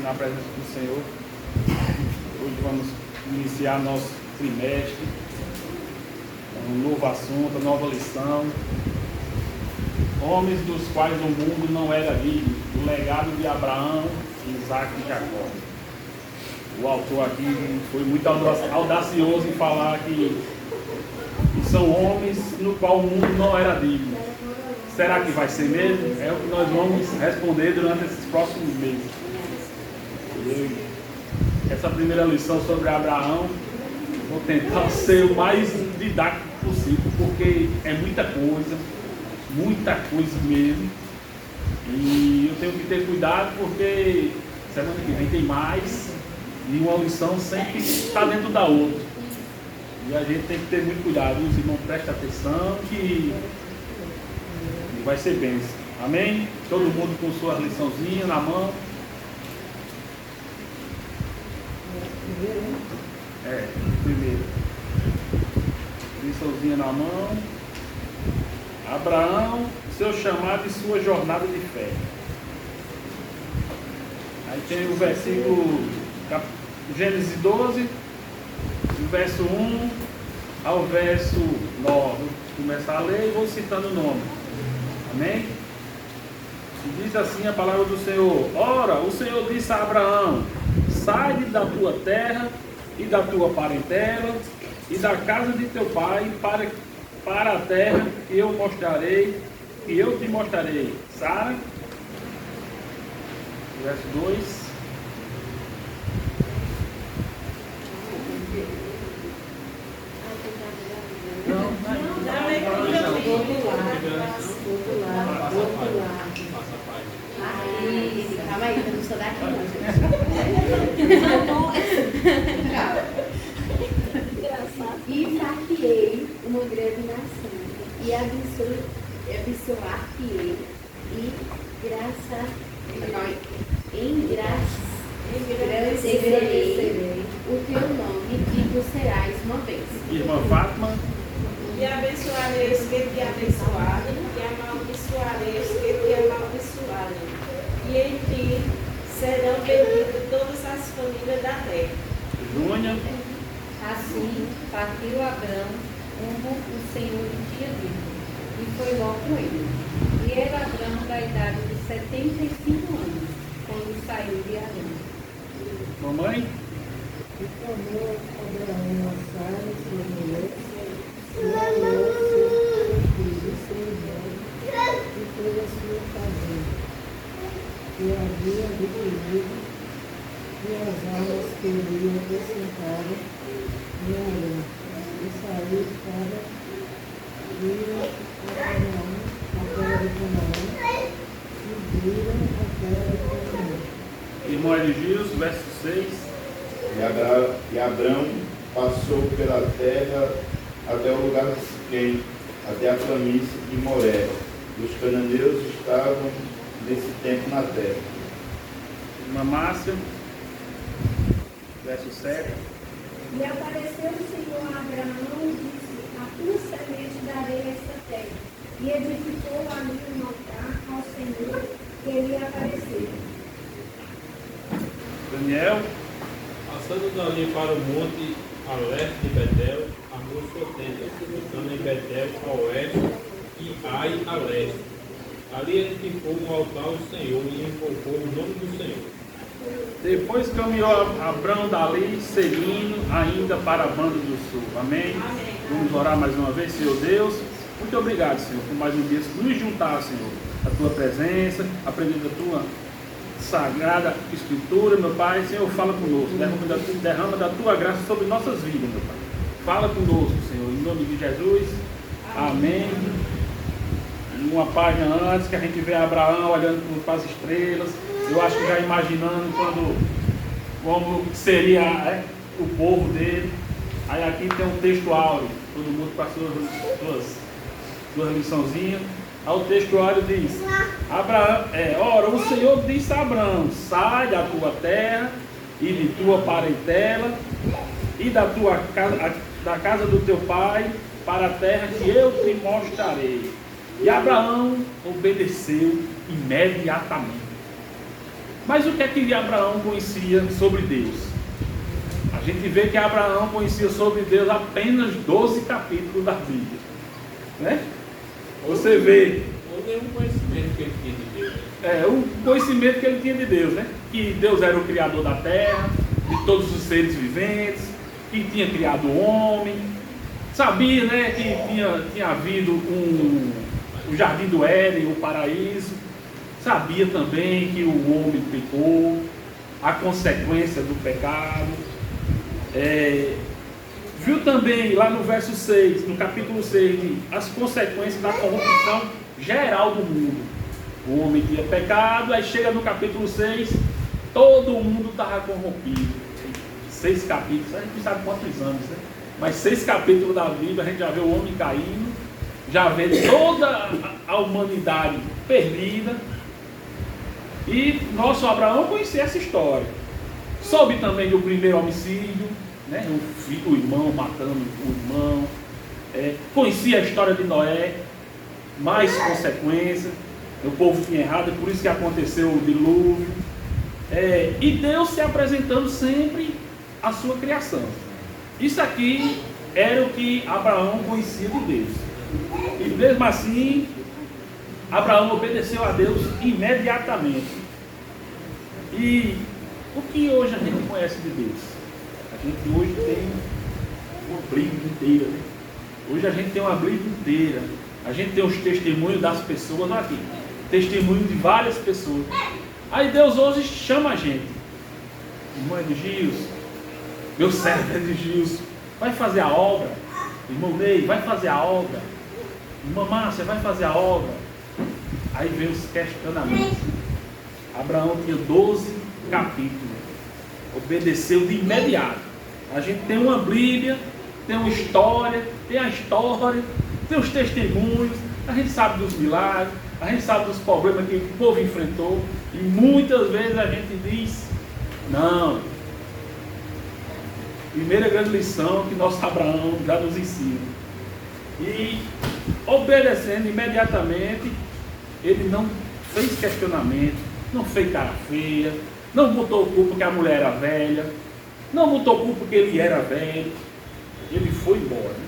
na presença do Senhor. Hoje vamos iniciar nosso trimestre, um novo assunto, nova lição. Homens dos quais o mundo não era digno, o legado de Abraão, Isaac e Jacó. O autor aqui foi muito audacioso em falar que são homens no qual o mundo não era digno. Será que vai ser mesmo? É o que nós vamos responder durante esses próximos meses. Essa primeira lição sobre Abraão, vou tentar ser o mais didático possível, porque é muita coisa mesmo. E eu tenho que ter cuidado, porque semana que vem tem mais, e uma lição sempre está dentro da outra. E a gente tem que ter muito cuidado. Os irmãos, prestem atenção que vai ser bênção. Amém? Todo mundo com sua liçãozinha na mão. Primeiro. Liçãozinha na mão. Abraão, seu chamado e sua jornada de fé. Aí tem o versículo Gênesis 12, do verso 1 ao verso 9. Vou começar a ler e vou citando o nome. Amém? E diz assim a palavra do Senhor: Ora, o Senhor disse a Abraão: sai da tua terra e da tua parentela e da casa de teu pai para a terra que eu te mostrarei. Sara, verso 2. Calma aí, eu não sou daqui não, E fartei uma grande nação, e abençoar-te-ei, e engrandecerei o teu nome, e tu serás uma bênção. Irmã Fátima. E abençoarei os que te abençoarem, e amaldiçoarei os que te amaldiçoarem. E em ti serão benditas todas as famílias da terra. Júnior. Assim partiu Abrão, como o Senhor tinha dito, e foi logo com ele. E era Abrão da idade de 75 anos, quando saiu de Arã. Mamãe. E tomou Abraão a Sara, sua mulher, e Abrão, seu filho, seu irmão, e toda a sua fazenda, que havia adquirido, e as almas que ele acrescentaram em Arã, e saiu para vir a Canaã, a terra de Canaã, e viram a terra de Canaã. Irmão Eligios, verso 6. E Abrão passou pela terra até o lugar de Siquém, até a planície de Moré. Os cananeus estavam nesse tempo na terra. Irmã Márcia, verso 7. E apareceu o Senhor a Abraão e disse: a tua semente darei esta terra. E edificou ali um altar ao Senhor que lhe apareceu. Daniel. Passando dali para o monte a leste de Betel, armou sua tenda, estando em Betel a oeste e Ai a leste. Ali edificou um altar ao Senhor e invocou o nome do Senhor. Depois caminhou Abrão dali, seguindo ainda para a banda do sul. Amém? Amém. Vamos orar mais uma vez, Senhor Deus. Muito obrigado, Senhor, por mais um dia nos juntar, Senhor, a tua presença, aprender da tua sagrada escritura, meu Pai. Senhor, fala conosco, derrama da tua graça sobre nossas vidas, meu Pai. Fala conosco, Senhor, em nome de Jesus. Amém. Uma página antes que a gente vê Abraão olhando para as estrelas, eu acho que já imaginando como seria o povo dele. Aí aqui tem um texto áureo, todo mundo com as suas liçãozinhas. Aí o texto áureo diz: ora, o Senhor disse a Abraão: sai da tua terra e de tua parentela e da casa do teu pai para a terra que eu te mostrarei. E Abraão obedeceu imediatamente. Mas o que é que Abraão conhecia sobre Deus? A gente vê que Abraão conhecia sobre Deus apenas 12 capítulos da Bíblia, né? Você vê Ou nenhum conhecimento que ele tinha de Deus. o conhecimento que ele tinha de Deus, né? Que Deus era o Criador da terra, de todos os seres viventes, que tinha criado o homem, sabia, né, que tinha havido o Jardim do Éden, o paraíso, sabia também que o homem pecou, a consequência do pecado, viu também lá no verso 6, no capítulo 6, as consequências da corrupção geral do mundo. O homem tinha pecado, aí chega no capítulo 6, todo mundo estava corrompido. 6 capítulos, a gente não sabe quantos anos, né? Mas 6 capítulos da Bíblia, a gente já vê o homem caindo, já vê toda a humanidade perdida. E nosso Abraão conhecia essa história. Soube também do primeiro homicídio, né? O irmão matando o irmão. Conhecia a história de Noé, mais consequências. O povo tinha errado, é por isso que aconteceu o dilúvio. E Deus se apresentando sempre a sua criação. Isso aqui era o que Abraão conhecia de Deus. E mesmo assim, Abraão obedeceu a Deus imediatamente. E o que hoje a gente conhece de Deus? A gente hoje tem uma Bíblia inteira, né? Hoje a gente tem uma Bíblia inteira. A gente tem os testemunhos das pessoas, olha aqui, testemunho de várias pessoas. Aí Deus hoje chama a gente. Irmão Edgilson, meu servo Edgilson, vai fazer a obra. Irmão Ney, vai fazer a obra. Irmã Márcia, vai fazer a obra. Aí vem os questionamentos. Abraão tinha 12 capítulos. Obedeceu de imediato. A gente tem uma Bíblia, tem uma história, tem a história, tem os testemunhos, a gente sabe dos milagres, a gente sabe dos problemas que o povo enfrentou, e muitas vezes a gente diz, não. Primeira grande lição que nosso Abraão já nos ensina. E obedecendo imediatamente, ele não fez questionamento, não fez cara feia, não botou culpa porque a mulher era velha, não botou culpa porque ele era velho, ele foi embora.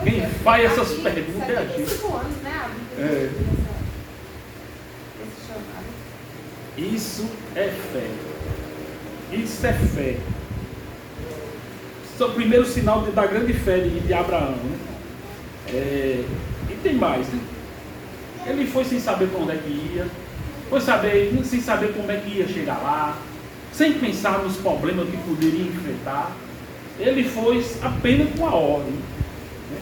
Quem faz essas perguntas é a gente. 75 anos, né? A vida esse chamado. Isso é fé. Isso é fé. Esse é o primeiro sinal da grande fé de Abraão, né? E tem mais, né? Ele foi sem saber para onde é que ia, sem saber como é que ia chegar lá, sem pensar nos problemas que poderia enfrentar. Ele foi apenas com a ordem. Né?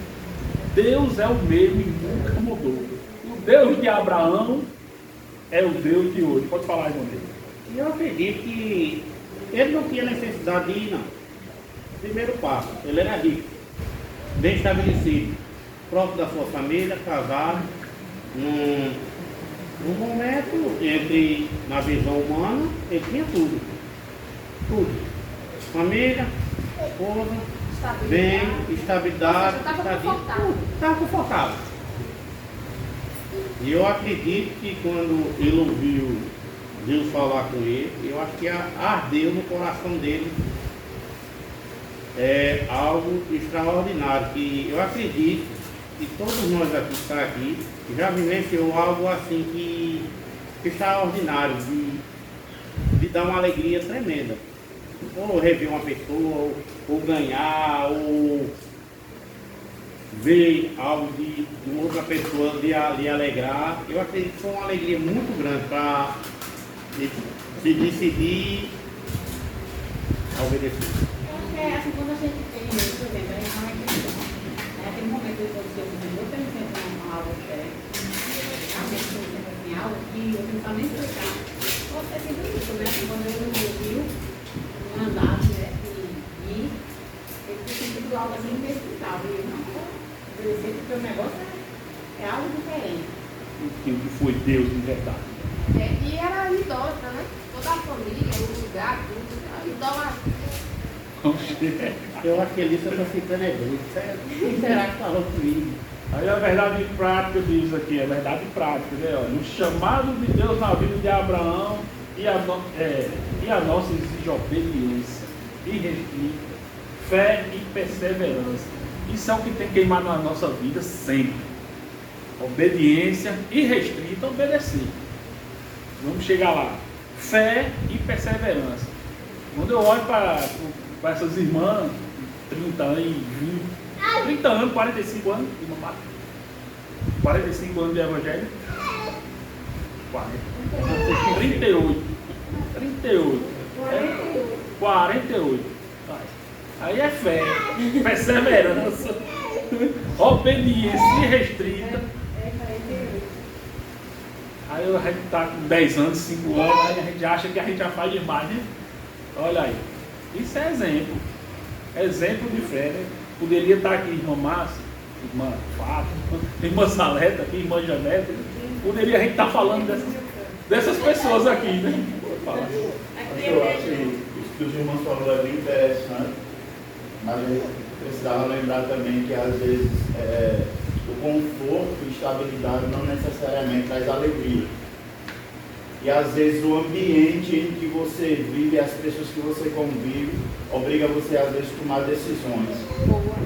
Deus é o mesmo e nunca mudou. O Deus de Abraão é o Deus de hoje. Pode falar, irmão dele. Eu acredito que ele não tinha necessidade de ir, não. Primeiro passo, ele era rico, bem estabelecido, próprio da sua família, casado, num momento entre, na visão humana, ele tinha tudo. Tudo. Família, esposa, bem, estabilidade, estava confortável. E eu acredito que quando ele ouviu Deus falar com ele, eu acho que ardeu no coração dele algo extraordinário, que eu acredito que todos nós aqui que estamos aqui já vivenciou algo assim que extraordinário, de dar uma alegria tremenda. Ou rever uma pessoa, ou ganhar, ou ver algo de outra pessoa lhe alegrar. Eu acredito que foi uma alegria muito grande para se decidir a obedecer. Assim, quando a gente tem, por exemplo, a gente não é cristão, né? Tem um momento que eu tenho uma aula a gente tem sempre assim, aula que eu não sabe nem explicar. Pode ser sempre isso, né? Quando eu ouvi um andar, né? E ele tem sentido algo assim inexplicável. E eu não vou obedecer porque o negócio é algo diferente. O que foi Deus de verdade. E era idólatra, né? Toda a família, o lugar, tudo. Idólatra. Eu acho que ele só está ficando doido. Quem será que falou comigo? Aí a verdade prática diz aqui, é verdade prática, né? Olha, o chamado de Deus na vida de Abraão e a nossa exige obediência irrestrita, fé e perseverança. Isso é o que tem que queimar na nossa vida sempre. Obediência irrestrita, obedecer. Vamos chegar lá. Fé e perseverança. Quando eu olho para essas irmãs, 30 anos, 30 anos, 45 anos, 45 anos de evangelho, 38. 48. Aí é fé, perseverança, obediência irrestrita. Aí a gente está com 10 anos, 5 anos, aí a gente acha que a gente já faz demais, né? Olha aí. Isso é exemplo. Exemplo de fé, né? Poderia estar aqui irmã Márcia, irmã Fátima, irmã Saleta aqui, irmã Janete. Poderia a gente estar falando dessas pessoas aqui, né? Eu acho que isso que os irmãos falaram é bem interessante, mas a gente precisava lembrar também que às vezes o conforto e estabilidade não necessariamente traz alegria. E às vezes o ambiente em que você vive, as pessoas que você convive, obriga você às vezes a tomar decisões.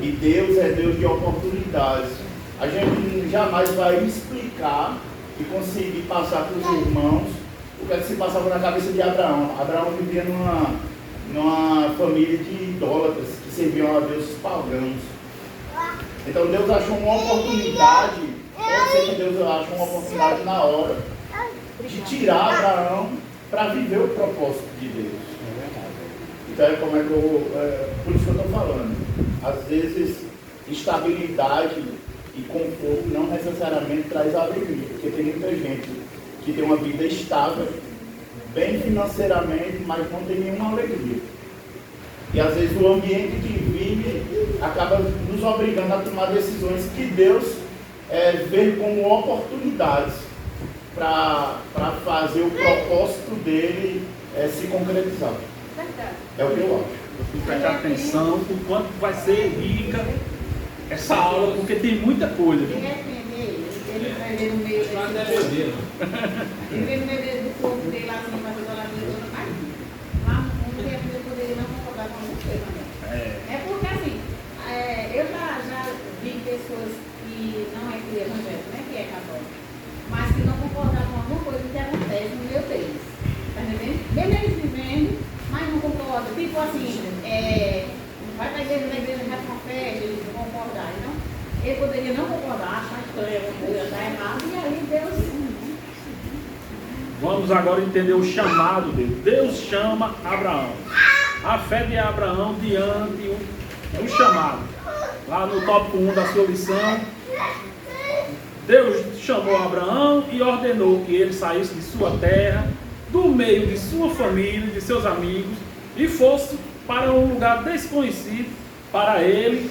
E Deus é Deus de oportunidades. A gente jamais vai explicar e conseguir passar para os irmãos o que se passava na cabeça de Abraão. Abraão vivia numa família de idólatras que serviam a deuses pagãos. Então Deus achou uma oportunidade, pode ser que Deus ache uma oportunidade na hora de tirar Abraão para viver o propósito de Deus. Então é como por isso que eu estou falando. Às vezes estabilidade e conforto não necessariamente traz alegria, porque tem muita gente que tem uma vida estável, bem financeiramente, mas não tem nenhuma alegria. E às vezes o ambiente que vive acaba nos obrigando a tomar decisões que Deus vê como oportunidades para fazer o propósito dele se concretizar. É o que eu acho. Tem que prestar atenção o quanto vai ser rica essa aula, porque tem muita coisa. Viu? Ele vai ver no meio do corpo dele lá, assim, para fazer a vida toda, mas lá no fundo eu poderia não concordar com você também. É porque assim, eu já vi pessoas que não é que é evangélico, né, que é católico, mas que não concordam com alguma coisa que acontece no meu deles. Tá entendendo? Mesmo eles vivendo, mas não concordam. Tipo assim, vai para a igreja já com fé, eles não concordar, não? Ele poderia não concordar, achar que está errado, e aí Deus. Vamos agora entender o chamado dele. Deus chama Abraão. A fé de Abraão diante do chamado. Lá no tópico 1 da sua lição, Deus chamou Abraão e ordenou que ele saísse de sua terra, do meio de sua família, de seus amigos, e fosse para um lugar desconhecido para ele,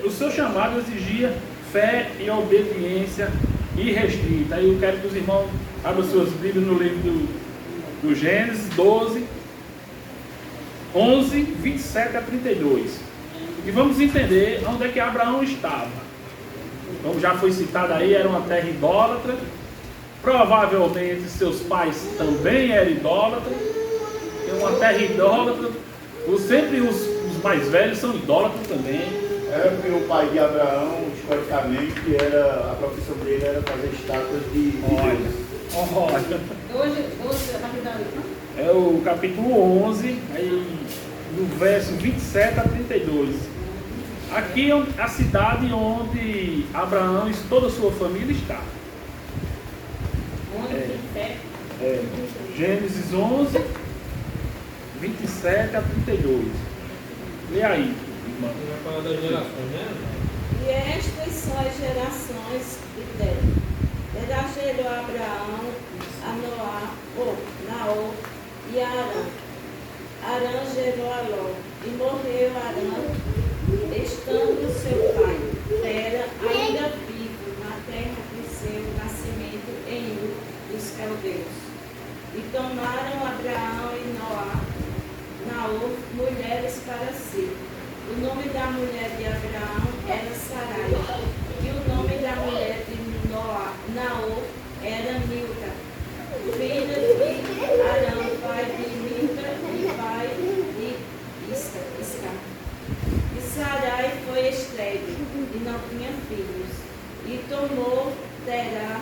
o seu chamado exigia fé e obediência irrestrita. Aí eu quero que os irmãos abram suas Bíblias no livro do Gênesis 12, 11, 27 a 32. E vamos entender onde é que Abraão estava. Como já foi citado aí, era uma terra idólatra. Provavelmente seus pais também eram idólatras. É uma terra idólatra. Sempre os mais velhos são idólatras também. Porque o pai de Abraão, historicamente, a profissão dele era fazer estátuas de Deus. Hoje, a partir da é o capítulo 11, aí, do verso 27 a 32. Aqui é a cidade onde Abraão e toda a sua família está. Gênesis 11, 27 a 32. Lê aí, irmão. Vai falar das gerações, né? E estas são as gerações de Terra. Terá gerou Abraão, a Naor e a Arã. Arã gerou a Ló. E morreu Arã, estando seu pai, Tera, ainda vivo na terra de seu nascimento em Ur dos caldeus. E tomaram Abraão e Naor mulheres para si. O nome da mulher de Abraão era Sarai, e o nome da mulher de Naor era Milca. tomou Terá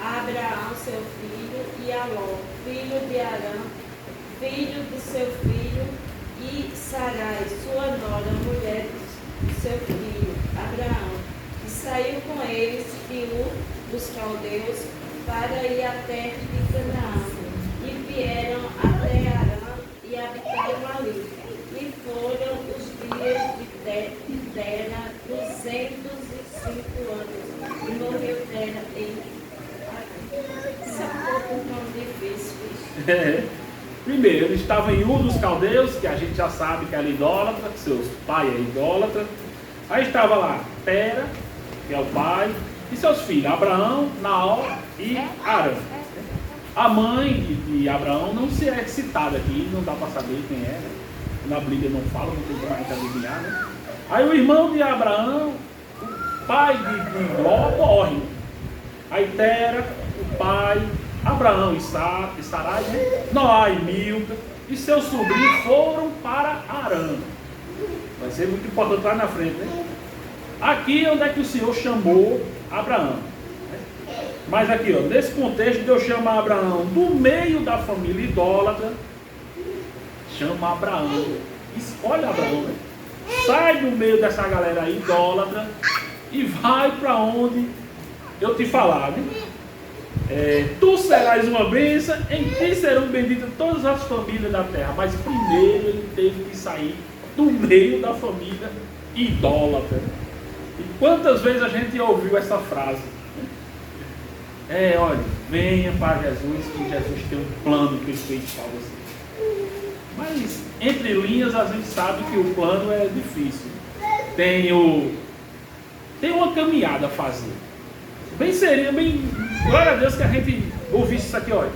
a Abraão seu filho e a Ló, filho de Arã, filho de seu filho, e Sarai, sua nora, mulher do seu filho, Abraão, e saiu com eles de Ur dos caldeus para ir à terra de Canaã, e vieram até Arã e habitaram ali. E foram os dias de Tera 205 anos, e morreu Tera em Essa pouco tão difícil. Primeiro, ele estava em Ur dos caldeus, que a gente já sabe que era idólatra, que seu pai é idólatra. Aí estava lá Tera, que é o pai, e seus filhos, Abraão, Naor e Arã. A mãe de Abraão não se é citada aqui, não dá para saber quem é, né? Na Bíblia não fala, não tem como a gente adivinhar, né? Aí o irmão de Abraão, o pai de Ló, morre. Aí Tera, o pai, Abraão e Sarai, né? Noá e Milca e seu sobrinho foram para Arã. Vai ser muito importante lá na frente, né? Aqui é onde é que o Senhor chamou Abraão. Mas aqui, ó, nesse contexto, Deus chama Abraão do meio da família idólatra. Chama Abraão. Escolhe Abraão, né? Sai do meio dessa galera aí, idólatra, e vai para onde eu te falar, né? Tu serás uma bênção, em ti serão benditas todas as famílias da terra. Mas primeiro ele teve que sair do meio da família idólatra. E quantas vezes a gente ouviu essa frase? Olha, venha para Jesus, que Jesus tem um plano perfeito para você. Mas entre linhas a gente sabe que o plano é difícil. Tem uma caminhada a fazer. Seria bem, glória a Deus que a gente ouvisse isso aqui, olha.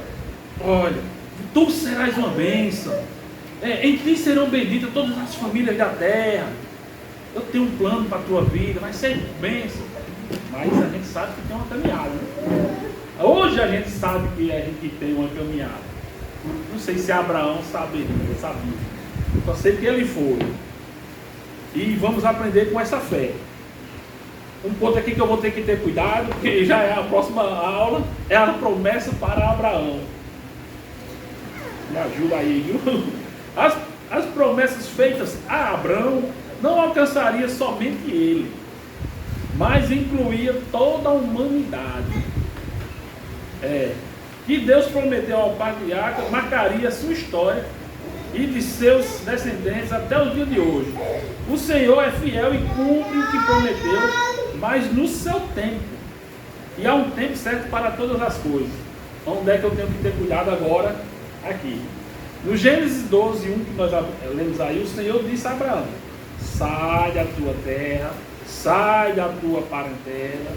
Olha, tu serás uma bênção. Em ti serão benditas todas as famílias da terra. Eu tenho um plano para a tua vida, vai ser bênção. Mas a gente sabe que tem uma caminhada, né? Hoje a gente sabe que a gente tem uma caminhada. Não sei se Abraão sabia. Só sei que ele foi. E vamos aprender com essa fé. Um ponto aqui que eu vou ter que ter cuidado, que já é a próxima aula, é a promessa para Abraão. Me ajuda aí, viu? As promessas feitas a Abraão não alcançaria somente ele, mas incluía toda a humanidade. Que Deus prometeu ao patriarca marcaria sua história e de seus descendentes até o dia de hoje. O Senhor é fiel e cumpre o que prometeu, mas no seu tempo. E há um tempo certo para todas as coisas. Onde é que eu tenho que ter cuidado agora? Aqui. No Gênesis 12, 1, que nós lemos aí, o Senhor disse a Abraão: sai da tua terra, sai da tua parentela,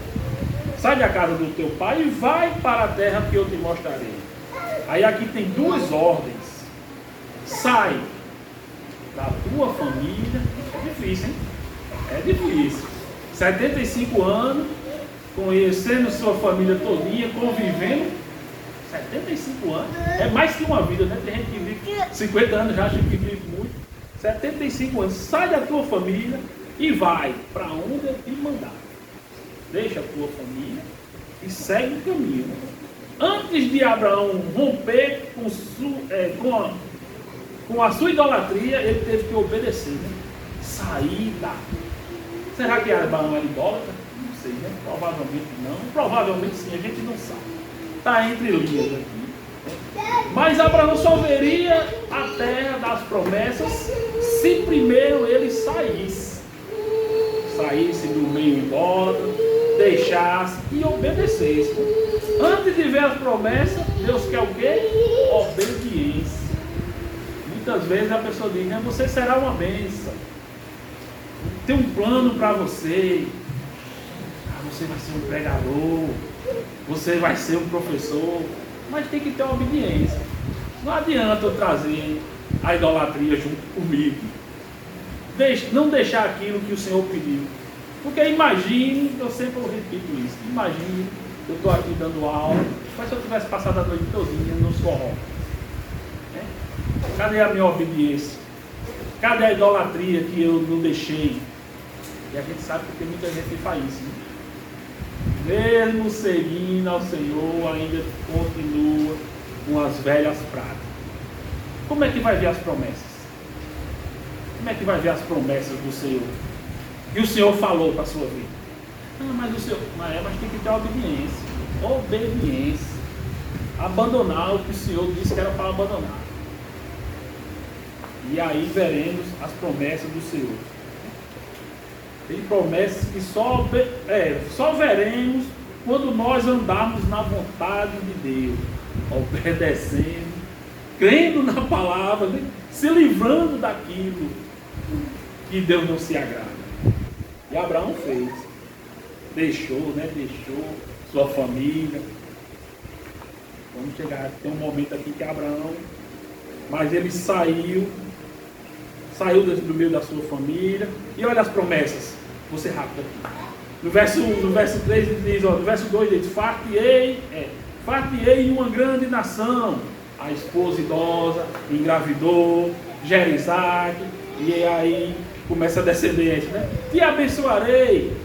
sai da casa do teu pai e vai para a terra que eu te mostrarei. Aí aqui tem duas ordens. Sai da tua família. É difícil, hein? É difícil. 75 anos, conhecendo sua família todinha, convivendo. 75 anos. É mais que uma vida, né? Tem gente que vive 50 anos, já acha que vive muito. 75 anos. Sai da tua família e vai para onde eu te mandar. Deixa a tua família e segue o caminho. Antes de Abraão romper com a sua idolatria, ele teve que obedecer, né? Sair da. Será que Abraão era idólatra? Não sei, né? Provavelmente não. Provavelmente sim, a gente não sabe. Está entre linhas aqui. Mas Abraão só veria a terra das promessas se primeiro ele saísse. Saísse do meio idólatra, deixasse e obedecesse. Antes de ver as promessas, Deus quer o quê? Obediência. Muitas vezes a pessoa diz, né, você será uma bênção. Tem um plano para você. Você vai ser um pregador. Você vai ser um professor. Mas tem que ter uma obediência. Não adianta eu trazer a idolatria junto comigo. Não deixar aquilo que o Senhor pediu. Porque imagine, eu sempre repito isso, imagine, eu estou aqui dando aula, mas se eu tivesse passado a noite todinha nos forró. Cadê a minha obediência? Cadê a idolatria que eu não deixei? E a gente sabe que tem muita gente que faz isso. Né? mesmo seguindo ao Senhor, ainda continua com as velhas práticas. Como é que vai ver as promessas? Como é que vai ver as promessas do Senhor? E o Senhor falou para a sua vida. Mas o Senhor, mas tem que ter obediência. Obediência. Abandonar o que o Senhor disse que era para abandonar. E aí veremos as promessas do Senhor. Tem promessas que só veremos quando nós andarmos na vontade de Deus, obedecendo, crendo na palavra, né? Se livrando daquilo que Deus não se agrada. E Abraão fez. Deixou sua família. Vamos chegar, tem um momento aqui que Abraão, mas ele saiu do meio da sua família. E olha as promessas. Vou ser rápido aqui. No verso 3 ele diz, no verso 2 ele diz, fartei em uma grande nação. A esposa idosa engravidou, gera Isaac, e aí começa a descendência, né? Te abençoarei.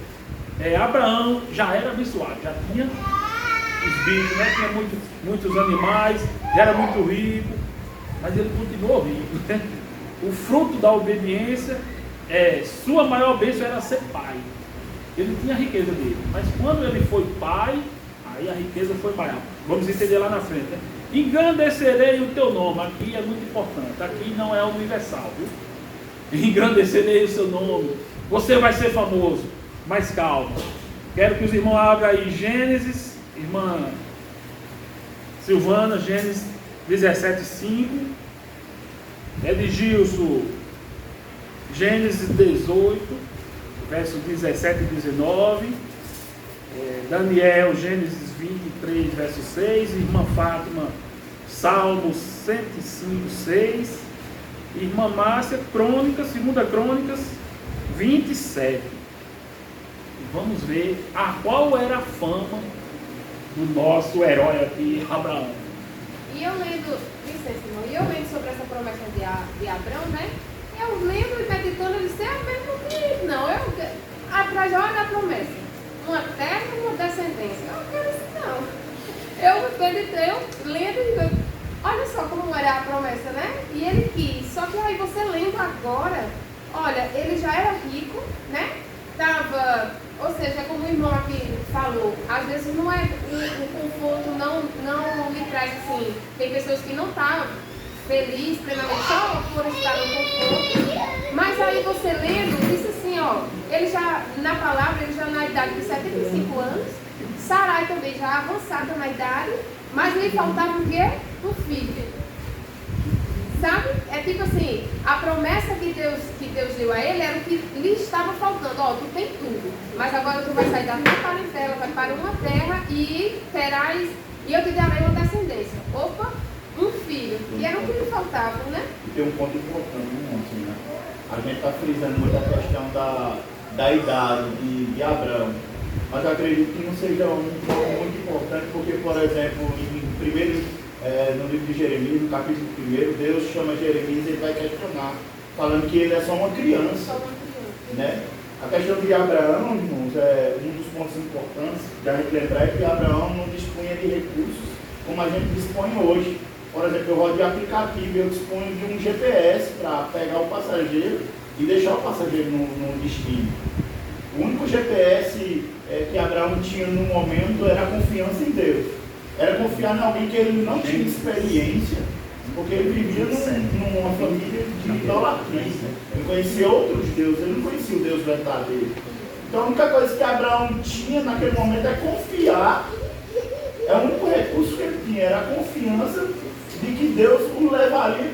Abraão já era abençoado, já tinha os bichos, né? Tinha muitos animais, já era muito rico, mas ele continuou rico, né? O fruto da obediência, sua maior bênção era ser pai. Ele tinha a riqueza dele, mas quando ele foi pai, aí a riqueza foi maior. Vamos entender lá na frente, né? Engrandecerei o teu nome. Aqui é muito importante, aqui não é universal, viu? Engrandecerei o seu nome. Você vai ser famoso, mas calma. Quero que os irmãos abram aí Gênesis, irmã Silvana, Gênesis 17:5. Edgilson, Gênesis 18, versos 17 e 19. Daniel, Gênesis 23, verso 6. Irmã Fátima, Salmos 105, 6. Irmã Márcia, Crônicas, 2 Crônicas 27. E vamos ver qual era a fama do nosso herói aqui, Abraão. E eu lendo, licença, irmão, e eu lendo sobre essa promessa de Abraão, né? Eu lendo e meditando, eu disse, mesmo que não, atrás já olha a promessa. Uma terra e uma descendência. Eu não quero isso não. Eu meditei, eu lendo e digo, olha só como era a promessa, né? E ele quis. Só que aí você lendo agora, olha, ele já era rico, né? Ou seja, como o irmão aqui falou, às vezes não é o conforto, não lhe traz assim. Tem pessoas que não estão felizes plenamente só por estar no conforto. Mas aí você lendo, disse assim, ó, ele já, na palavra, ele já na idade de 75 anos, Sarai também já avançada na idade, mas lhe faltava o quê? Um filho. Sabe? É tipo assim, a promessa que Deus deu a ele era o que lhe estava faltando. Ó, tu tem tudo, mas agora tu vai sair da tua parentela, vai para uma terra e eu te darei uma descendência. Opa, um filho. E era o que lhe faltava, né? E tem um ponto importante, né? A gente está frisando muito a questão da idade de Abraão, mas acredito que não seja um ponto muito importante, porque, por exemplo, no livro de Jeremias, no capítulo 1, Deus chama Jeremias e ele vai questionar, falando que ele é só uma criança. Né? A questão de Abraão, irmãos, um dos pontos importantes de a gente lembrar é que Abraão não dispunha de recursos como a gente dispõe hoje. Por exemplo, eu rodo de aplicativo, eu disponho de um GPS para pegar o passageiro e deixar o passageiro no destino. O único GPS que Abraão tinha no momento era a confiança em Deus. Era confiar em alguém que ele não tinha experiência, porque ele vivia numa família de idolatria. Ele conhecia outros deuses, ele não conhecia o Deus verdadeiro. Então a única coisa que Abraão tinha naquele momento é confiar. É o único recurso que ele tinha, era a confiança de que Deus o levaria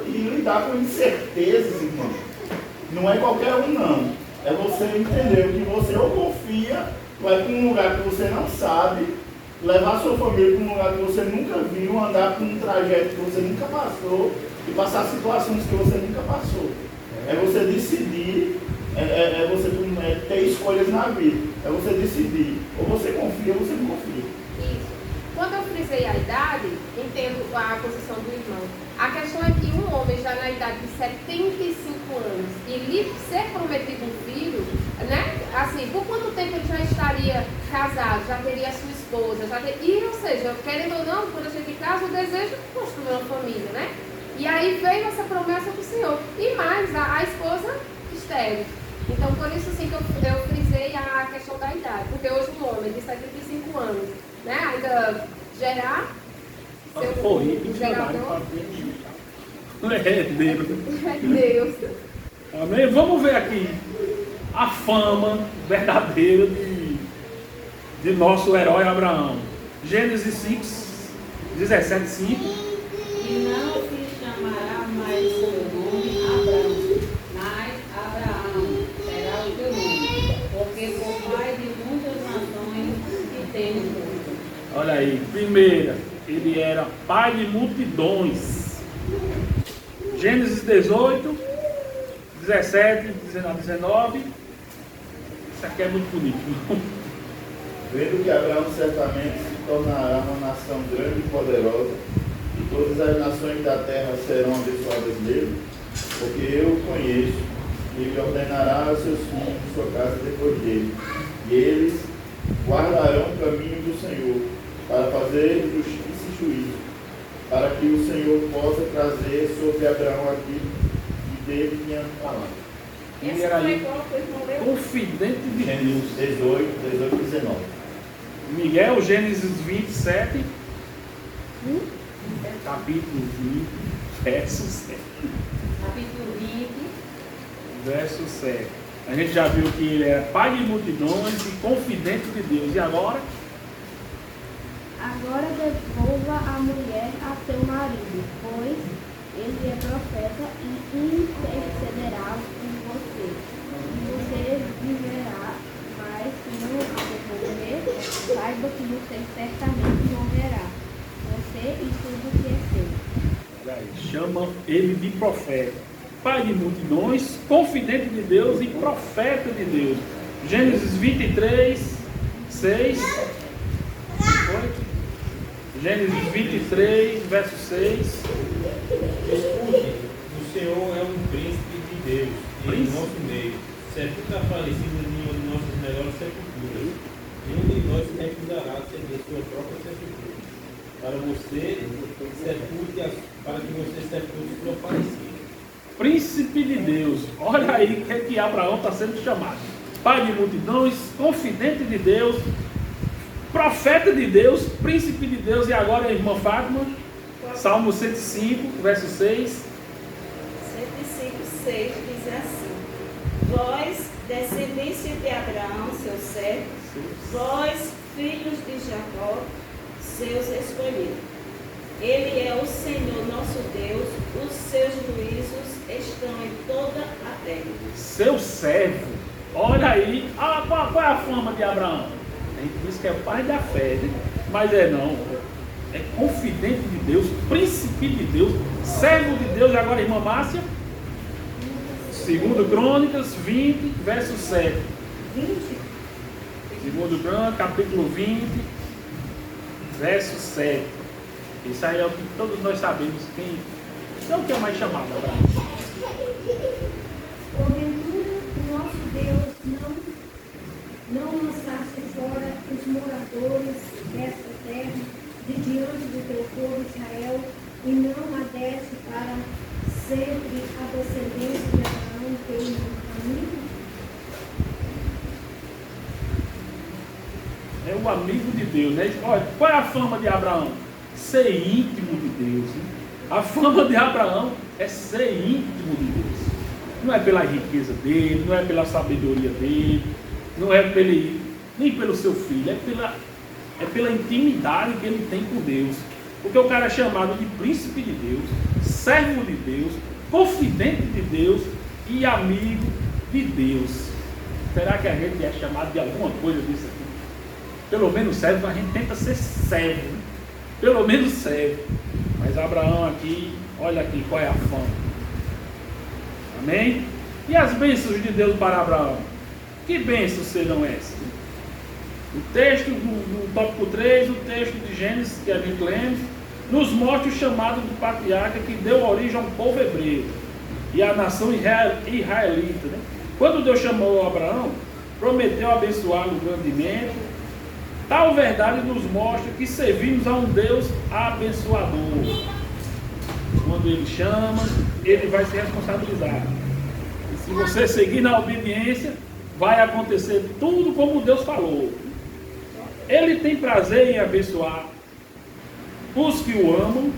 e lidar com incertezas, irmão. Não é qualquer um, não. É você entender que você ou confia, vai para um lugar que você não sabe, levar a sua família para um lugar que você nunca viu, andar por um trajeto que você nunca passou e passar situações que você nunca passou. É você decidir, você ter escolhas na vida. É você decidir. Ou você confia ou você não confia. Isso. Quando eu frisei a idade, entendo a posição do irmão. A questão é que um homem já na idade de 75 anos e lhe ser prometido um filho, né? Assim, por quanto tempo ele já estaria casado, já teria a sua esposa, e, ou seja, querendo ou não, quando a gente casa, o desejo é construir uma família, né? E aí veio essa promessa do Senhor. E mais, a esposa estéril. Então, por isso sim que eu frisei a questão da idade. Porque hoje um homem de 75 anos, né, ainda gerar seu gerador. É Deus. É Deus. Amém? Vamos ver aqui a fama verdadeira de nosso herói Abraão. Gênesis 5, 17, 5. E não se chamará mais seu nome Abraão, mas Abraão será o teu nome, porque por pai de muitas nações te tenho posto. Olha aí, primeira, ele era pai de multidões. Gênesis 18, 17, 19. Isso aqui é muito bonito. Vendo que Abraão certamente se tornará uma nação grande e poderosa, e todas as nações da terra serão abençoadas nele, porque eu o conheço, e ele ordenará aos seus filhos de sua casa depois dele, e eles guardarão o caminho do Senhor, para fazer justiça e juízo, para que o Senhor possa trazer sobre Abraão aquilo que dele tinha falado. Ele era aí confidente de Deus. 18, 19. Miguel, Gênesis 27, capítulo 20, verso 7. Capítulo 20. Verso 7. A gente já viu que ele era pai de multidões e confidente de Deus. E agora? Agora devolva a mulher a seu marido, pois ele é profeta e intercederá por você. E você viverá, mas se não a devolver, saiba que você certamente morrerá, você e tudo que é seu. Olha aí, chama ele de profeta. Pai de multidões, confidente de Deus e profeta de Deus. Gênesis 23, 6. Foi? Gênesis 23, verso 6. Escute, o Senhor é um príncipe de Deus em nosso meio. Sepulta falecido em uma de nossas melhores sepulturas. Nenhum de nós se recusará a ser de sua própria sepultura. Para que você sepulte sua falecida. Príncipe de Deus. Olha aí que Abraão está sendo chamado. Pai de multidões, confidente de Deus, profeta de Deus, príncipe de Deus. E agora a irmã Fátima, Salmo 105, verso 6. 105, 6 diz assim: Vós, descendência de Abraão, seu servo, vós, filhos de Jacó, seus escolhidos. Ele é o Senhor nosso Deus, os seus juízos estão em toda a terra. Seu servo. Olha aí, qual é a fama de Abraão? A gente diz que é pai da fé, né? Mas não. É confidente de Deus, príncipe de Deus, servo de Deus. E agora, irmã Márcia, 2 Crônicas 20, verso 7. 2 Crônicas, capítulo 20, verso 7. Isso aí é o que todos nós sabemos. Quem é o que é mais chamado, Abraão? Porventura, o nosso Deus não lançasse fora os moradores desta terra de diante do teu povo Israel, e não a desse para sempre a descendência de Abraão, teu amigo? É o amigo de Deus, né? Olha, qual é a fama de Abraão? Ser íntimo de Deus. Né? A fama de Abraão é ser íntimo de Deus. Não é pela riqueza dele, não é pela sabedoria dele, não é nem pelo seu filho, é pela intimidade que ele tem com Deus. Porque o cara é chamado de príncipe de Deus, servo de Deus, confidente de Deus e amigo de Deus. Será que a gente é chamado de alguma coisa disso aqui? Pelo menos servo, a gente tenta ser servo, né? Pelo menos servo. Mas Abraão aqui, olha aqui qual é a fama. Amém? E as bênçãos de Deus para Abraão? Que bênçãos serão essas? O texto do tópico 3, o texto de Gênesis que a gente lemos, nos mostra o chamado do patriarca que deu origem ao povo hebreu e à nação israelita, né? Quando Deus chamou Abraão, prometeu abençoá-lo grandemente. Tal verdade nos mostra que servimos a um Deus abençoador. Quando Ele chama, Ele vai se responsabilizar. E se você seguir na obediência, vai acontecer tudo como Deus falou. Ele tem prazer em abençoar os que o amam,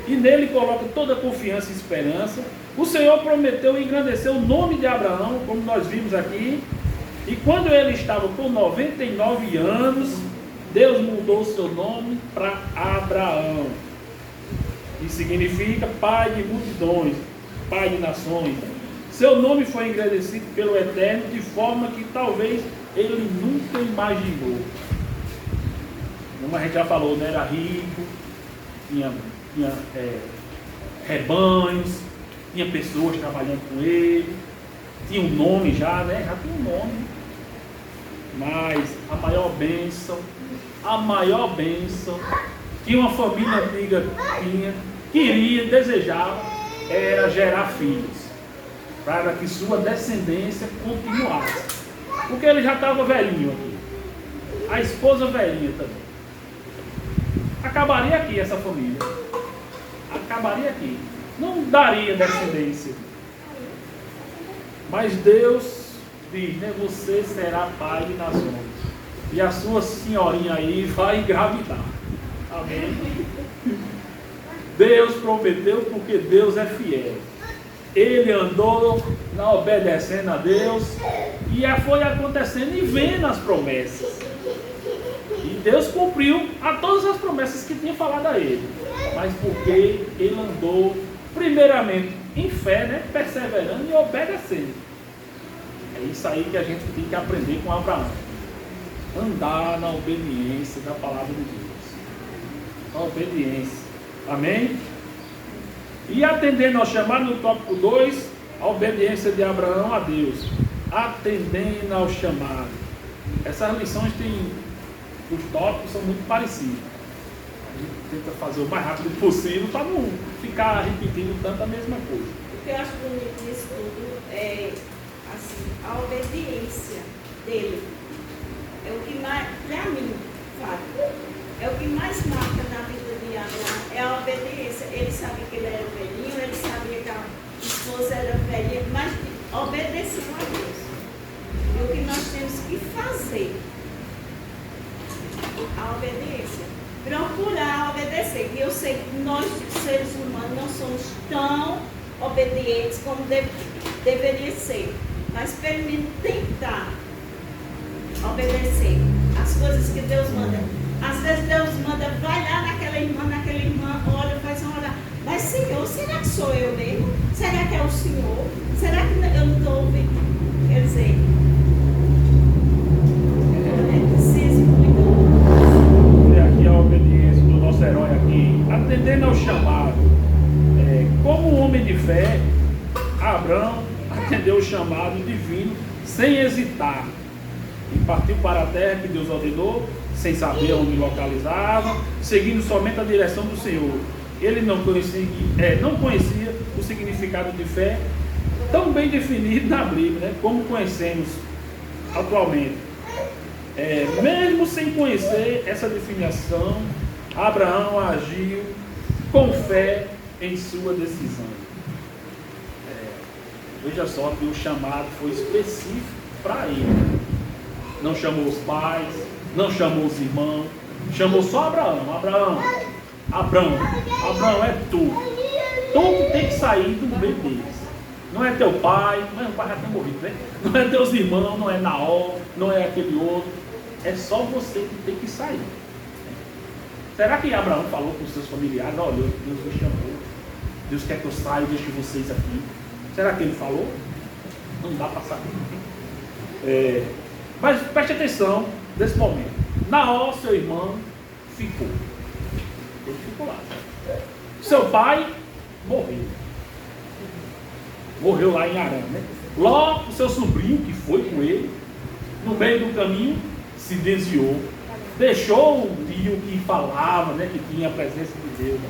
e nele coloca toda a confiança e esperança. O Senhor prometeu engrandecer o nome de Abraão, como nós vimos aqui, e quando ele estava com 99 anos, Deus mudou o seu nome para Abraão, que significa pai de multidões, pai de nações. Seu nome foi engrandecido pelo Eterno de forma que talvez ele nunca imaginou. Como a gente já falou, né? Era rico, tinha rebanhos, tinha pessoas trabalhando com ele, tinha um nome já, né? Já tinha um nome. Mas a maior bênção que uma família antiga queria, desejava, era gerar filhos, para que sua descendência continuasse. Porque ele já estava velhinho aqui, a esposa velhinha também. Acabaria aqui essa família, acabaria aqui, não daria descendência. Mas Deus diz, né, você será pai de nações, e a sua senhorinha aí vai engravidar. Amém? Deus prometeu, porque Deus é fiel. Ele andou obedecendo a Deus, e foi acontecendo e vendo as promessas. E Deus cumpriu a todas as promessas que tinha falado a ele. Mas porque ele andou, primeiramente, em fé, né, perseverando e obedecendo. É isso aí que a gente tem que aprender com Abraão. Andar na obediência da palavra de Deus. A obediência. Amém? E atendendo ao chamado no tópico 2, a obediência de Abraão a Deus. Atendendo ao chamado. Essas lições têm... Os tópicos são muito parecidos. A gente tenta fazer o mais rápido possível para não ficar repetindo tanto a mesma coisa. O que eu acho bonito nisso tudo é assim, a obediência dele. É o que mais, para mim, Fábio, é o que mais marca na vida de Abraão, é a obediência. Ele sabia que ele era velhinho, ele sabia que a esposa era velha, mas obedeceu a Deus. E o que nós temos que fazer? A obediência. Procurar obedecer. E eu sei que nós, seres humanos, não somos tão obedientes como deveria ser. Mas pelo menos tentar obedecer as coisas que Deus manda. Às vezes Deus manda, vai lá naquela irmã, ora, faz uma oração. Mas Senhor, será que sou eu mesmo? Será que é o Senhor? Será que eu não estou ouvindo? Quer dizer, herói aqui, atendendo ao chamado, como homem de fé, Abraão atendeu o chamado divino sem hesitar e partiu para a terra que Deus ordenou, sem saber onde localizava, seguindo somente a direção do Senhor. Ele não conhecia o significado de fé tão bem definido na Bíblia, né, como conhecemos atualmente. Mesmo sem conhecer essa definição, Abraão agiu com fé em sua decisão. Veja só que o chamado foi específico para ele. Não chamou os pais, não chamou os irmãos, chamou só Abraão. Abraão é tu. Tu tem que sair do meio deles. Não é teu pai, o pai já tem morrido, né? Não é teus irmãos, não é Naor, não é aquele outro. É só você que tem que sair. Será que Abraão falou com os seus familiares? Olha, Deus me chamou, Deus quer que eu saia e deixe vocês aqui. Será que ele falou? Não dá para saber. Mas preste atenção nesse momento. Naor, seu irmão, ficou. Ele ficou lá. Seu pai morreu. Morreu lá em Arã, né? Ló, o seu sobrinho, que foi com ele, no meio do caminho, se desviou. Deixou o tio que falava, né, que tinha a presença de Deus.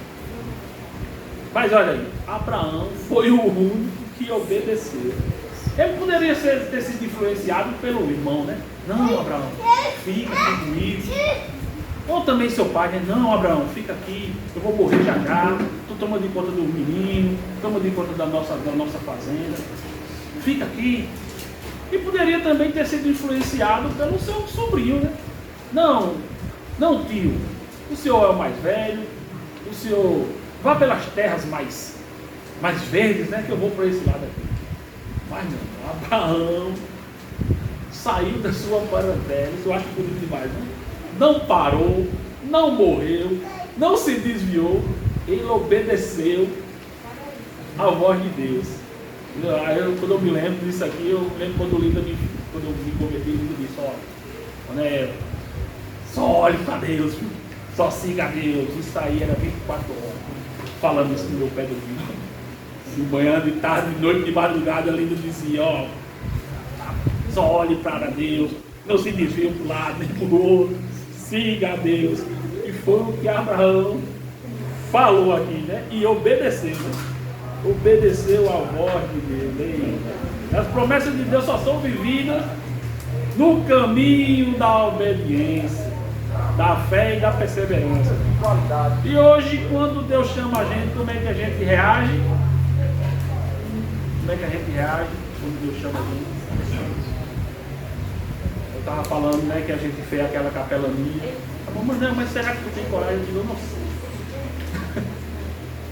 Mas olha aí, Abraão foi o único que obedeceu. Ele poderia ter sido influenciado pelo irmão, né? Não, Abraão, fica aqui comigo. Ou também seu pai, né? Não, Abraão, fica aqui, eu vou morrer já já, tu toma de conta do menino, toma de conta da nossa fazenda, fica aqui. E poderia também ter sido influenciado pelo seu sobrinho, né? Não, tio, o senhor é o mais velho, o senhor vá pelas terras mais verdes, né? Que eu vou para esse lado aqui. Mas não, Abraão saiu da sua parentela, isso eu acho bonito demais, né? Não parou, não morreu, não se desviou, ele obedeceu à voz de Deus. Quando eu me lembro disso aqui, eu lembro quando eu me converti, Linda disse, olha, só olhe para Deus, só siga a Deus. Isso aí era 24 horas, falando isso no meu pé do ouvido. De manhã, de tarde, de noite, de madrugada, a Linda dizia, só olhe para Deus, não se desvie para um lado nem para o outro, siga a Deus. E foi o que Abraão falou aqui, né? E obedeceu, né? Obedeceu a voz de Deus. As promessas de Deus só são vividas no caminho da obediência, da fé e da perseverança. E hoje, quando Deus chama a gente, como é que a gente reage? Como é que a gente reage quando Deus chama a gente? Eu estava falando, né, que a gente fez aquela capelania. Mas será que tu tem coragem? Eu digo, eu não sei.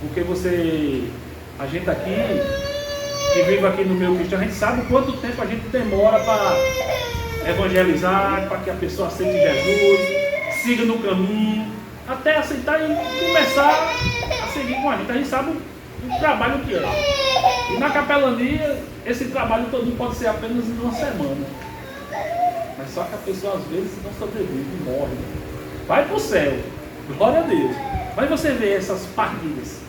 Porque a gente aqui, que vive aqui no meio cristão, a gente sabe quanto tempo a gente demora para evangelizar, para que a pessoa aceite Jesus, siga no caminho, até aceitar e começar a seguir com a gente. A gente sabe o trabalho que é. E na capelania, esse trabalho todo pode ser apenas em uma semana. Mas só que a pessoa às vezes não sobrevive, morre. Vai para o céu, glória a Deus. Mas você vê essas partidas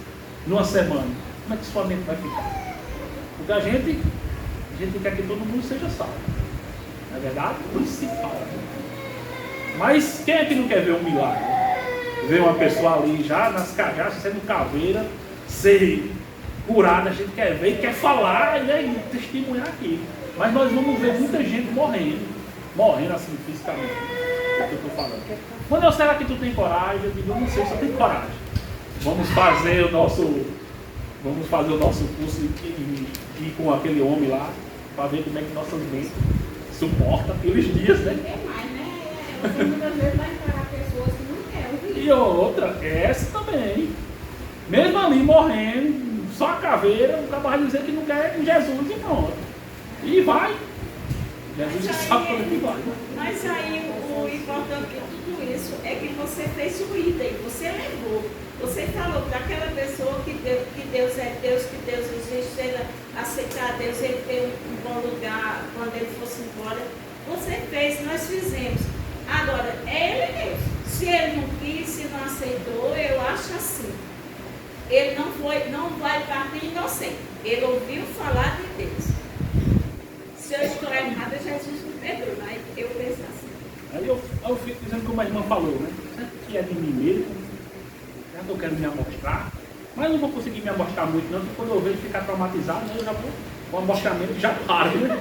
numa semana, como é que sua mente vai ficar? Porque a gente quer que todo mundo seja salvo. Não é verdade? Principal. Mas quem é que não quer ver um milagre? Ver uma pessoa ali já sendo caveira, ser curada, a gente quer ver e quer falar e testemunhar aqui. Mas nós vamos ver muita gente morrendo assim fisicamente. É o que eu estou falando. Quando será que tu tem coragem? Eu digo, eu não sei se eu tenho coragem. Vamos fazer o nosso curso e ir com aquele homem lá, para ver como é que nossas mentes suportam aqueles dias, né? É mais, né? Você muitas vezes vai encarar pessoas que não querem ouvir. E outra, essa também. Mesmo ali morrendo, só a caveira, o cara vai dizer que não quer Jesus e pronto. E vai. Jesus já sabe quando que vai. Mas aí o importante de tudo isso é que você fez o item, você levou. Você falou para aquela pessoa que Deus é Deus, que Deus existe, ele aceitar Deus, ele ter um bom lugar quando ele fosse embora. Você fez, nós fizemos. Agora, ele é Deus. Se ele não quis, se não aceitou, eu acho assim. Ele não vai partir inocente. Ele ouviu falar de Deus. Se eu estou errada, Jesus me perdoa, mas eu penso assim. Aí eu fico dizendo como a irmã falou, né? Que é de mim mesmo. Eu quero me amostrar, mas não vou conseguir me amostrar muito não, porque quando eu vejo ficar traumatizado, né, eu já vou, o amostramento já para, né?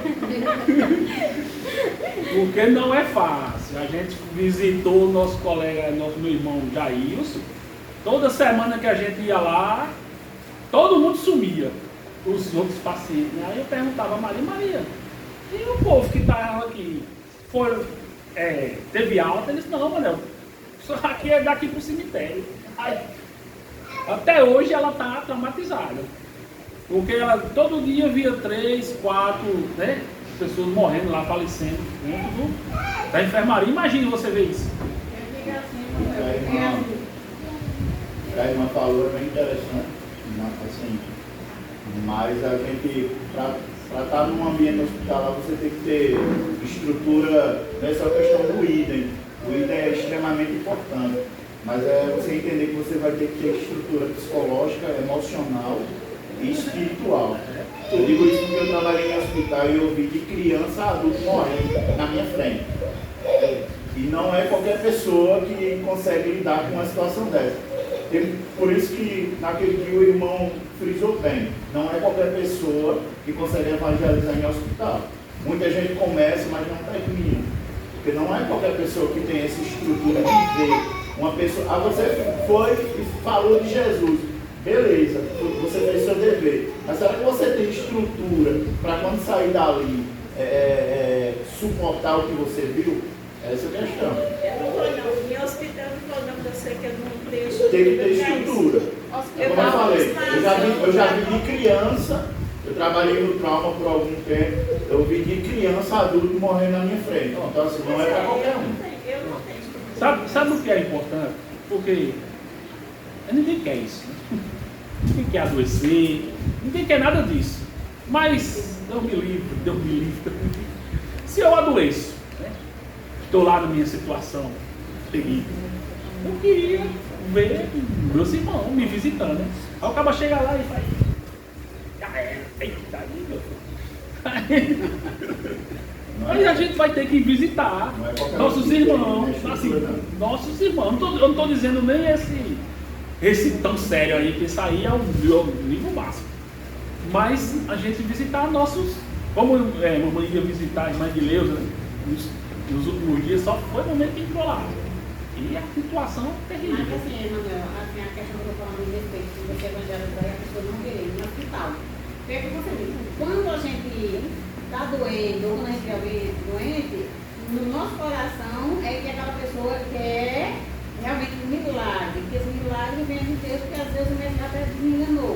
Porque não é fácil. A gente visitou o nosso colega, meu irmão Jailson, toda semana que a gente ia lá, todo mundo sumia, os outros pacientes, né? Aí eu perguntava a Maria, e o povo que está aqui, teve alta? Eles não, Manel, isso aqui é daqui para o cemitério. Aí, até hoje ela está traumatizada, porque ela todo dia via 3, 4, né, pessoas morrendo lá, falecendo dentro da enfermaria. Imagina você ver isso. A irmã falou, é bem interessante, assim, mas a gente, para estar num ambiente hospitalar, você tem que ter estrutura nessa questão do idem. O idem é extremamente importante. Mas é você entender que você vai ter que ter estrutura psicológica, emocional e espiritual. Eu digo isso porque eu trabalhei em hospital e eu vi de criança a adulto morrendo na minha frente. E não é qualquer pessoa que consegue lidar com uma situação dessa. Por isso que naquele dia o irmão frisou bem, não é qualquer pessoa que consegue evangelizar em hospital. Muita gente começa, mas não termina. Porque não é qualquer pessoa que tem essa estrutura de ver uma pessoa. Você foi e falou de Jesus. Beleza, você fez seu dever. Mas será que você tem estrutura para quando sair dali suportar o que você viu? Essa é a questão. Eu não vou não. Em hospital não vou não, eu sei que eu não tenho estrutura. Tem que ter estrutura. Como eu falei, eu já vi de criança, eu trabalhei no trauma por algum tempo, eu vi de criança adulto morrendo na minha frente. Então assim, não é para qualquer um. Eu não tenho. Sabe o que é importante? Porque ninguém quer isso. Ninguém quer adoecer, ninguém quer nada disso. Mas, Deus me livre. Se eu adoeço, né? Estou lá na minha situação terrível, eu queria ver meus irmãos me visitando. Né? Aí o cara chega lá e faz, eita aí, meu filho. Aí a gente vai ter que visitar nossos irmãos, assim, nossos irmãos. Eu não estou dizendo nem esse tão sério aí, que isso aí é o nível máximo. Mas a gente visitar nossos, como mamãe ia visitar a irmã de Leusa, né? Nos últimos dias só foi o momento que entrou lá. E a situação é terrível. Mas assim, Emanuel, assim, a questão que eu estou falando a respeito de você evangelizar e a pessoa não querer ir no hospital. O que é que você diz? Quando a gente está doente, ou quando a gente vê alguém doente, no nosso coração é que aquela pessoa quer realmente um milagre, porque esse milagre vem de Deus, porque às vezes o médico até desenganou.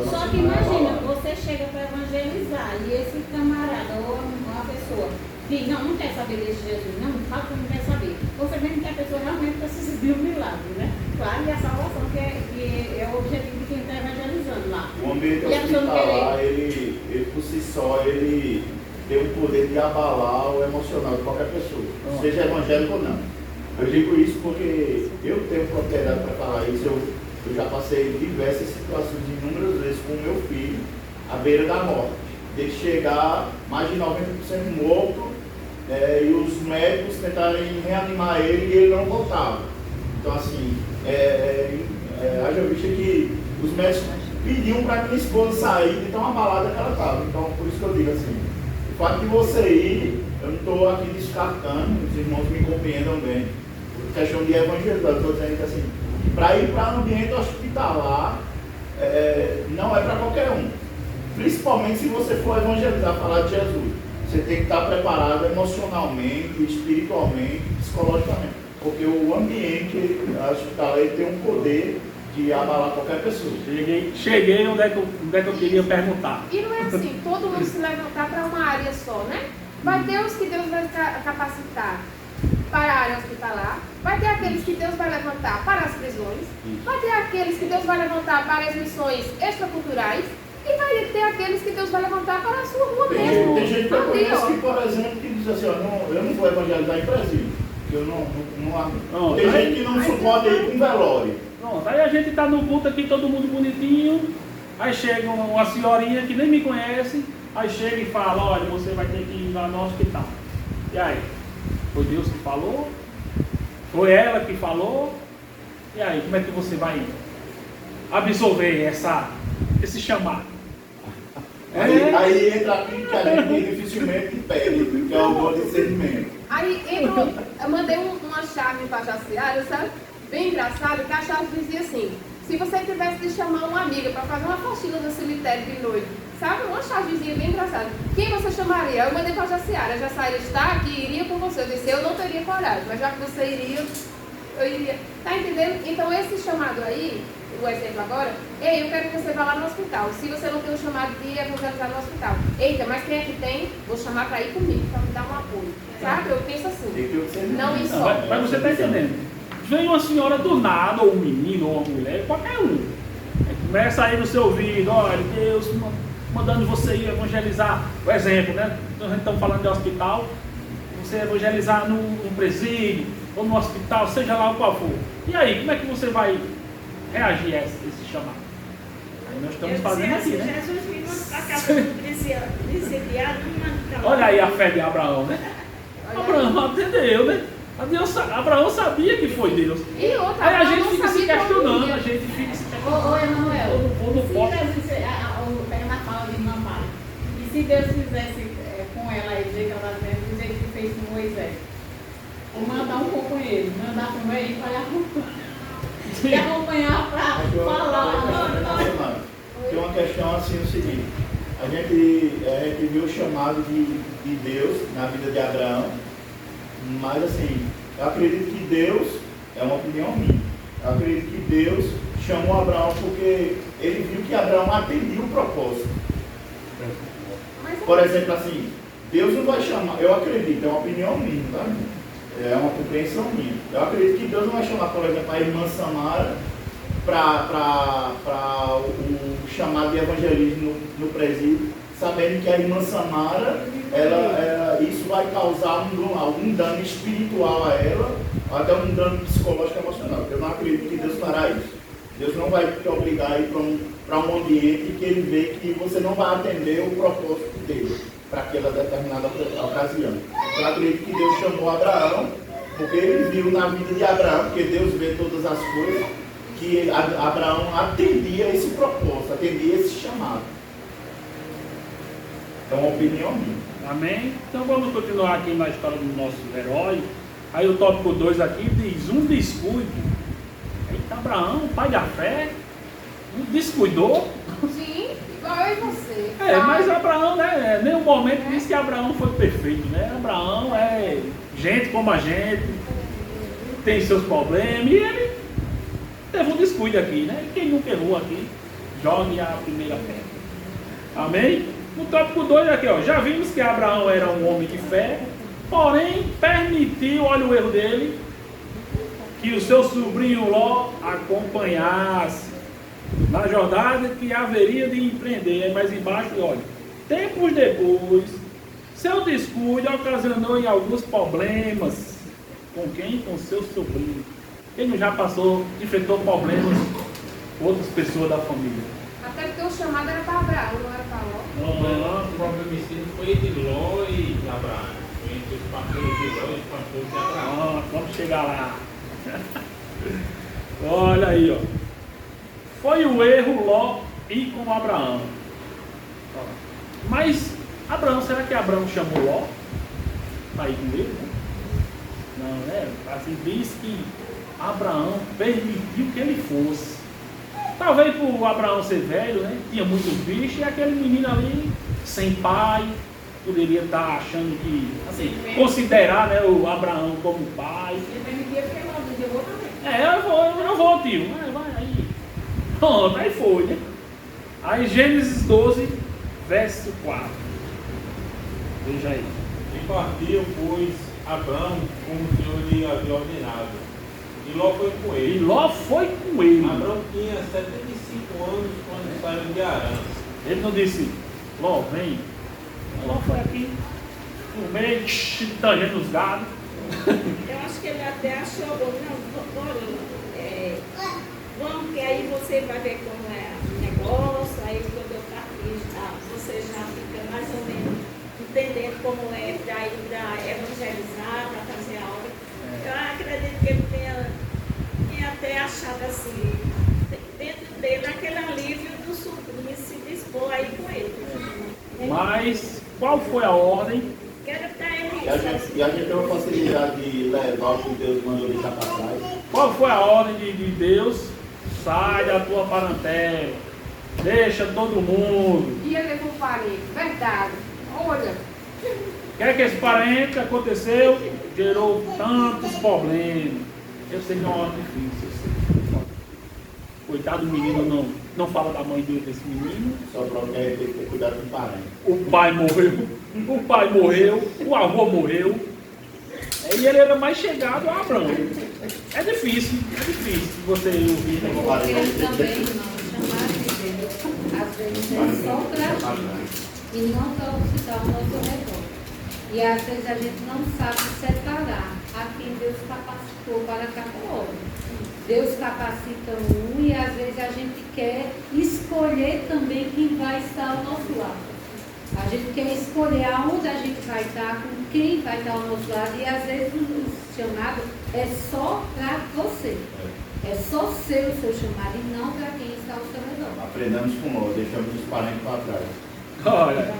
Só que imagina, você chega para evangelizar e esse camarada ou uma pessoa diz, não quer saber desse Jesus, não fala que não quer saber. Você vê que a pessoa realmente precisa de um milagre, né? Claro, e a salvação que é o objetivo de quem está evangelizando lá. O ambiente hospitalar, ele por si só, ele tem o poder de abalar o emocional de qualquer pessoa, seja evangélico ou não. Eu digo isso porque eu tenho propriedade para falar isso. Eu já passei diversas situações, inúmeras vezes, com o meu filho, à beira da morte. De chegar mais de 90% morto, e os médicos tentarem reanimar ele e ele não voltava. Então, assim, haja vista que os médicos pediam para minha esposa sair de tão abalada que ela estava. Então, por isso que eu digo assim, o fato de você ir, eu não estou aqui descartando, os irmãos me compreendam bem, por questão de evangelizar, eu estou dizendo que assim, para ir para o ambiente hospitalar, não é para qualquer um. Principalmente se você for evangelizar, falar de Jesus. Você tem que estar preparado emocionalmente, espiritualmente, psicologicamente. Porque o ambiente hospitalar ele tem um poder de abalar qualquer pessoa. Cheguei onde é que eu queria perguntar. E não é assim, todo mundo se levantar para uma área só, né? Vai ter os que Deus vai capacitar para a área hospitalar, vai ter aqueles que Deus vai levantar para as prisões, vai ter aqueles que Deus vai levantar para as missões extraculturais e vai ter aqueles que Deus vai levantar para a sua rua mesmo. Tem gente que eu conheço que, por exemplo, que diz assim, eu não vou evangelizar em presídio. Tem gente que não suporta ir com velório. Pronto, aí a gente está no culto aqui, todo mundo bonitinho, aí chega uma senhorinha que nem me conhece, aí chega e fala, olha, você vai ter que ir lá no hospital. E aí? Foi Deus que falou? Foi ela que falou? E aí, como é que você vai absorver esse chamado? Aí entra aquilo que a gente dificilmente pede, que é o bom discernimento. Aí eu mandei uma chave para a Jaciara, sabe? Bem engraçado, que a chave dizia assim, se você tivesse de chamar uma amiga para fazer uma faxina no cemitério de noite, sabe? Uma chavezinha bem engraçada. Quem você chamaria? Eu mandei para a Jaciara. A Jaciara está aqui, iria com você. Eu disse, eu não teria coragem, mas já que você iria, eu iria. Tá entendendo? Então esse chamado aí, o exemplo agora, ei, eu quero que você vá lá no hospital. Se você não tem o chamado de evangelizar no hospital, eita, mas quem é que tem? Vou chamar para ir comigo, para me dar um apoio. Sabe? Eu penso assim. Não em só. Mas você está entendendo? Vem uma senhora do nada, ou um menino, ou uma mulher, qualquer um. Começa aí no seu ouvido, olha, Deus mandando você ir evangelizar, por exemplo, né? A gente está falando de hospital, você evangelizar num presídio, ou no hospital, seja lá o qual for. E aí, como é que você vai reagir a esse chamado? Aí nós estamos fazendo aqui, né? Jesus me mandou para casa do presidiário, olha aí a fé de Abraão, né? Abraão atendeu, né? Abraão sabia que foi Deus. E outra, Aí a Abraão gente não fica se sabia questionando, como a ia. gente fica se Ô, questionando. Emanuel, Ou não se pode. Jesus, pega na fala de mamãe, e se Deus fizesse com ela aí, do jeito que ela está dizendo, do jeito que fez com Moisés, ou mandar um companheiro, mandar com ele para lhe acompanhar para falar. Tem uma questão assim, o seguinte, a gente viu o chamado de Deus na vida de Abraão, mas assim, eu acredito que Deus, é uma opinião minha, eu acredito que Deus chamou Abraão porque ele viu que Abraão atendia o propósito. Por exemplo, assim, Deus não vai chamar, eu acredito, é uma opinião minha, tá? É uma compreensão minha. Eu acredito que Deus não vai chamar, por exemplo, a irmã Samara para o chamado de evangelismo no presídio, sabendo que a irmã Samara, isso vai causar algum dano espiritual a ela, ou até um dano psicológico e emocional. Eu não acredito que Deus fará isso. Deus não vai te obrigar a ir para um ambiente que ele vê que você não vai atender o propósito dele para aquela determinada ocasião. Eu acredito que Deus chamou Abraão, porque ele viu na vida de Abraão, porque Deus vê todas as coisas, que Abraão atendia esse propósito, atendia esse chamado. É uma opinião minha. Amém? Então vamos continuar aqui na história do nosso herói. Aí o tópico 2 aqui diz, um descuido. Eita, Abraão, pai da fé, descuidou. Sim, igual eu e você. Mas Abraão, né, em nenhum momento diz que Abraão foi perfeito, né? Abraão é gente como a gente, tem seus problemas, e ele teve um descuido aqui, né? Quem nunca errou aqui, jogue a primeira pedra. Amém? No tópico 2 aqui, ó, já vimos que Abraão era um homem de fé, porém permitiu, olha o erro dele, que o seu sobrinho Ló acompanhasse na jornada que haveria de empreender. Aí mais embaixo, olha, tempos depois, seu descuido ocasionou em alguns problemas. Com quem? Com seu sobrinho. Quem não já passou, enfrentou problemas com outras pessoas da família? Até porque o chamado era para Abraão, não era para Ló. O problema em si foi de Ló e Abraão. Foi entre os pastores de Ló e os pastores de Abraão. Vamos chegar lá. Olha aí, ó. Foi o erro Ló ir com Abraão. Mas Abraão, será que Abraão chamou Ló para ir com ele? Não, né? Assim diz que Abraão permitiu que ele fosse. Talvez por Abraão ser velho, né? Tinha muitos bichos, e aquele menino ali, sem pai, poderia estar achando que, assim, considerar, né, o Abraão como pai. Ele permitia porque ela dizia, eu vou também. Eu vou, tio. Vai aí. Pronto, aí foi, né? Aí Gênesis 12, verso 4. Veja aí. E partiu, pois, Abraão, como o Senhor lhe havia ordenado. E Ló foi com ele. Abraão tinha 75 anos quando saiu de Arã. Ele não disse, Ló, vem. Ló foi aqui, no meio, tangendo os gados. Eu acho que ele até achou, vamos que aí você vai ver como é o negócio, aí quando eu partir, você já fica mais ou menos entendendo como é para evangelizar, para fazer a obra. Eu acredito que ele tenha até achado assim, dentro dele, aquele alívio do sobrinho se dispor aí com ele. Mas qual foi a ordem? Quero para ele. E a gente tem uma facilidade de levar o que Deus mandou deixar passar. Qual foi a ordem de Deus? Sai da tua parentela, deixa todo mundo. E ele levou o parente, verdade. Olha. O que é que esse parente aconteceu? Gerou tantos problemas. Eu sei que é uma hora difícil. Coitado do menino, não fala da mãe dele, desse menino. Só para ter que cuidar do parente. O pai morreu, o avô morreu. E ele era mais chegado a Abraão. É difícil você ouvir. Porque ele também, irmão, chamar de Deus, às vezes é só pra gente e não está ao nosso redor. E às vezes a gente não sabe separar a quem Deus capacitou para cada obra. Deus capacita um e às vezes a gente quer escolher também quem vai estar ao nosso lado. A gente quer escolher aonde a gente vai estar, com quem vai estar ao nosso lado, e às vezes o chamado é só para você. É só ser o seu chamado e não para quem está ao seu redor. Aprendamos com nós, deixamos os parentes para trás. Olha,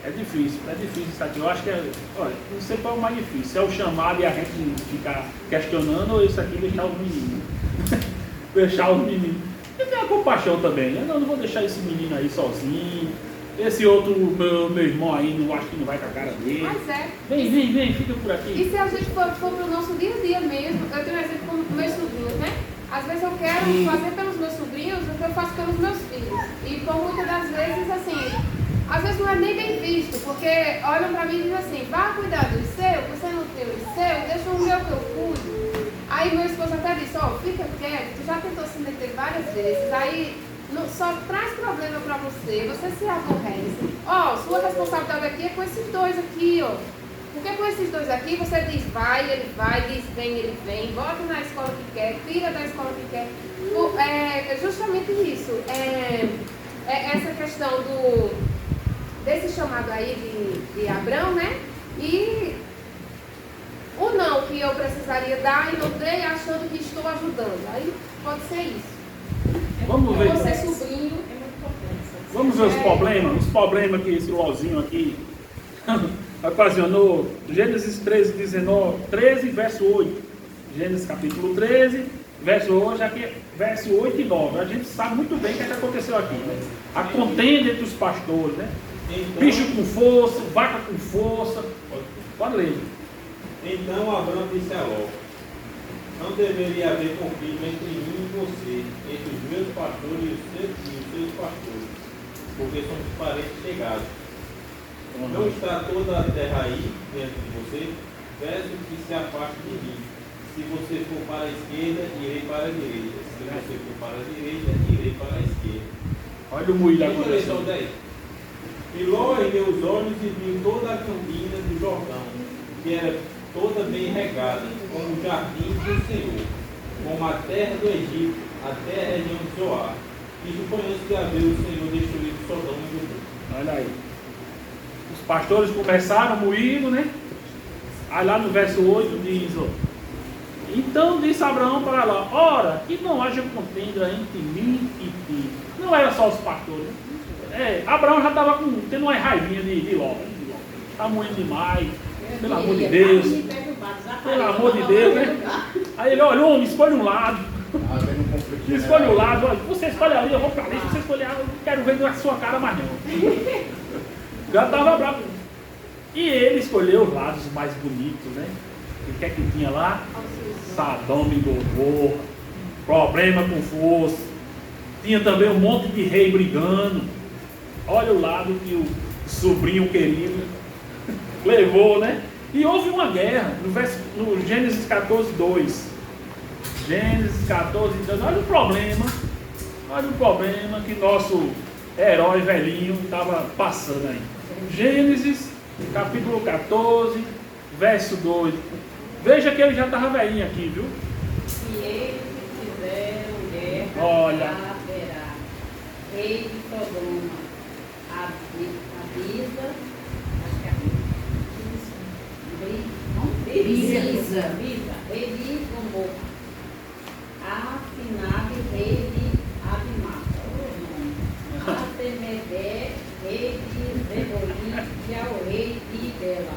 é difícil isso aqui. Eu acho que olha, não sei qual é o mais difícil. É o chamado e a gente ficar questionando, ou isso aqui deixar os meninos. Deixar os meninos. Eu tenho a compaixão também. Eu não vou deixar esse menino aí sozinho. Esse outro, meu irmão aí, não acho que não vai com a cara dele. Mas é. Vem, fica por aqui. E se a gente for para o nosso dia a dia mesmo, eu tenho um exemplo com meus sobrinhos, né? Às vezes eu quero fazer pelos meus sobrinhos o que eu faço pelos meus filhos. E por muitas das vezes, assim, às vezes não é nem bem visto, porque olham para mim e dizem assim, vá cuidar do seu, você não tem o seu, deixa o meu que eu cuido. Aí meu esposo até disse, ó, fica quieto, tu já tentou se meter várias vezes, aí só traz problema para você, você se aborrece. Ó, sua responsabilidade aqui é com esses dois aqui, ó. Porque com esses dois aqui você diz vai, diz vem, ele vem, bota na escola que quer, tira da escola que quer. É justamente isso. É essa questão desse chamado aí de Abrão, né? E o não que eu precisaria dar e não dei achando que estou ajudando. Aí pode ser isso. Vamos ver. Você sobrinho. Vamos ver os problemas que esse lozinho aqui ocasionou. Gênesis 13, verso 8. Gênesis capítulo 13, verso 8, aqui, verso 8 e 9. A gente sabe muito bem o que aconteceu aqui, né? A contenda entre os pastores, né? Então, bicho com força, vaca com força. Pode ler. Então Abrão disse a Ló, não deveria haver conflito entre mim e você, entre os meus pastores e os seus pastores, porque somos parentes chegados. Não está toda a terra aí dentro de você, peço que se afaste de mim. Se você for para a esquerda, irei para a direita. Se você for para a direita, irei para a esquerda. Olha o moído acontecendo. 10. E Ló ergueu os olhos e viu toda a campina do Jordão, que era toda bem regada, como o jardim do Senhor, como a terra do Egito, até a região de Zoar. E suponhamos que havia o Senhor destruído Sodoma e Gomorra. Olha aí. Os pastores começaram moído, né? Aí lá no verso 8 diz, ó, então disse Abraão para lá, ora, que não haja contenda entre mim e ti. Não era só os pastores, né? Abraão já estava tendo uma raivinha de Ló. Está moendo demais, pelo amor de Deus. Pelo amor de Deus, né? Aí ele olhou, me escolhe um lado. Me escolhe um lado, olha, você escolhe ali, eu vou para ali, se você escolher, eu não quero ver na sua cara mais não. Já estava bravo. E ele escolheu os lados mais bonitos, né? E o que é que tinha lá? Sodoma e Gomorra, problema com força. Tinha também um monte de rei brigando. Olha o lado que o sobrinho querido levou, né? E houve uma guerra no Gênesis 14, 2. Gênesis 14, 2. Olha o problema que nosso herói velhinho estava passando aí. Gênesis capítulo 14, verso 2. Veja que ele já estava velhinho aqui, viu? Se eles fizeram guerra, olha, haverá rei de Sodoma, Abisa, acho que é Bisa, rei de Gomorra, Afinab, rei de Abimá, Atemedé, rei de Zeboim, e ao rei de Bela.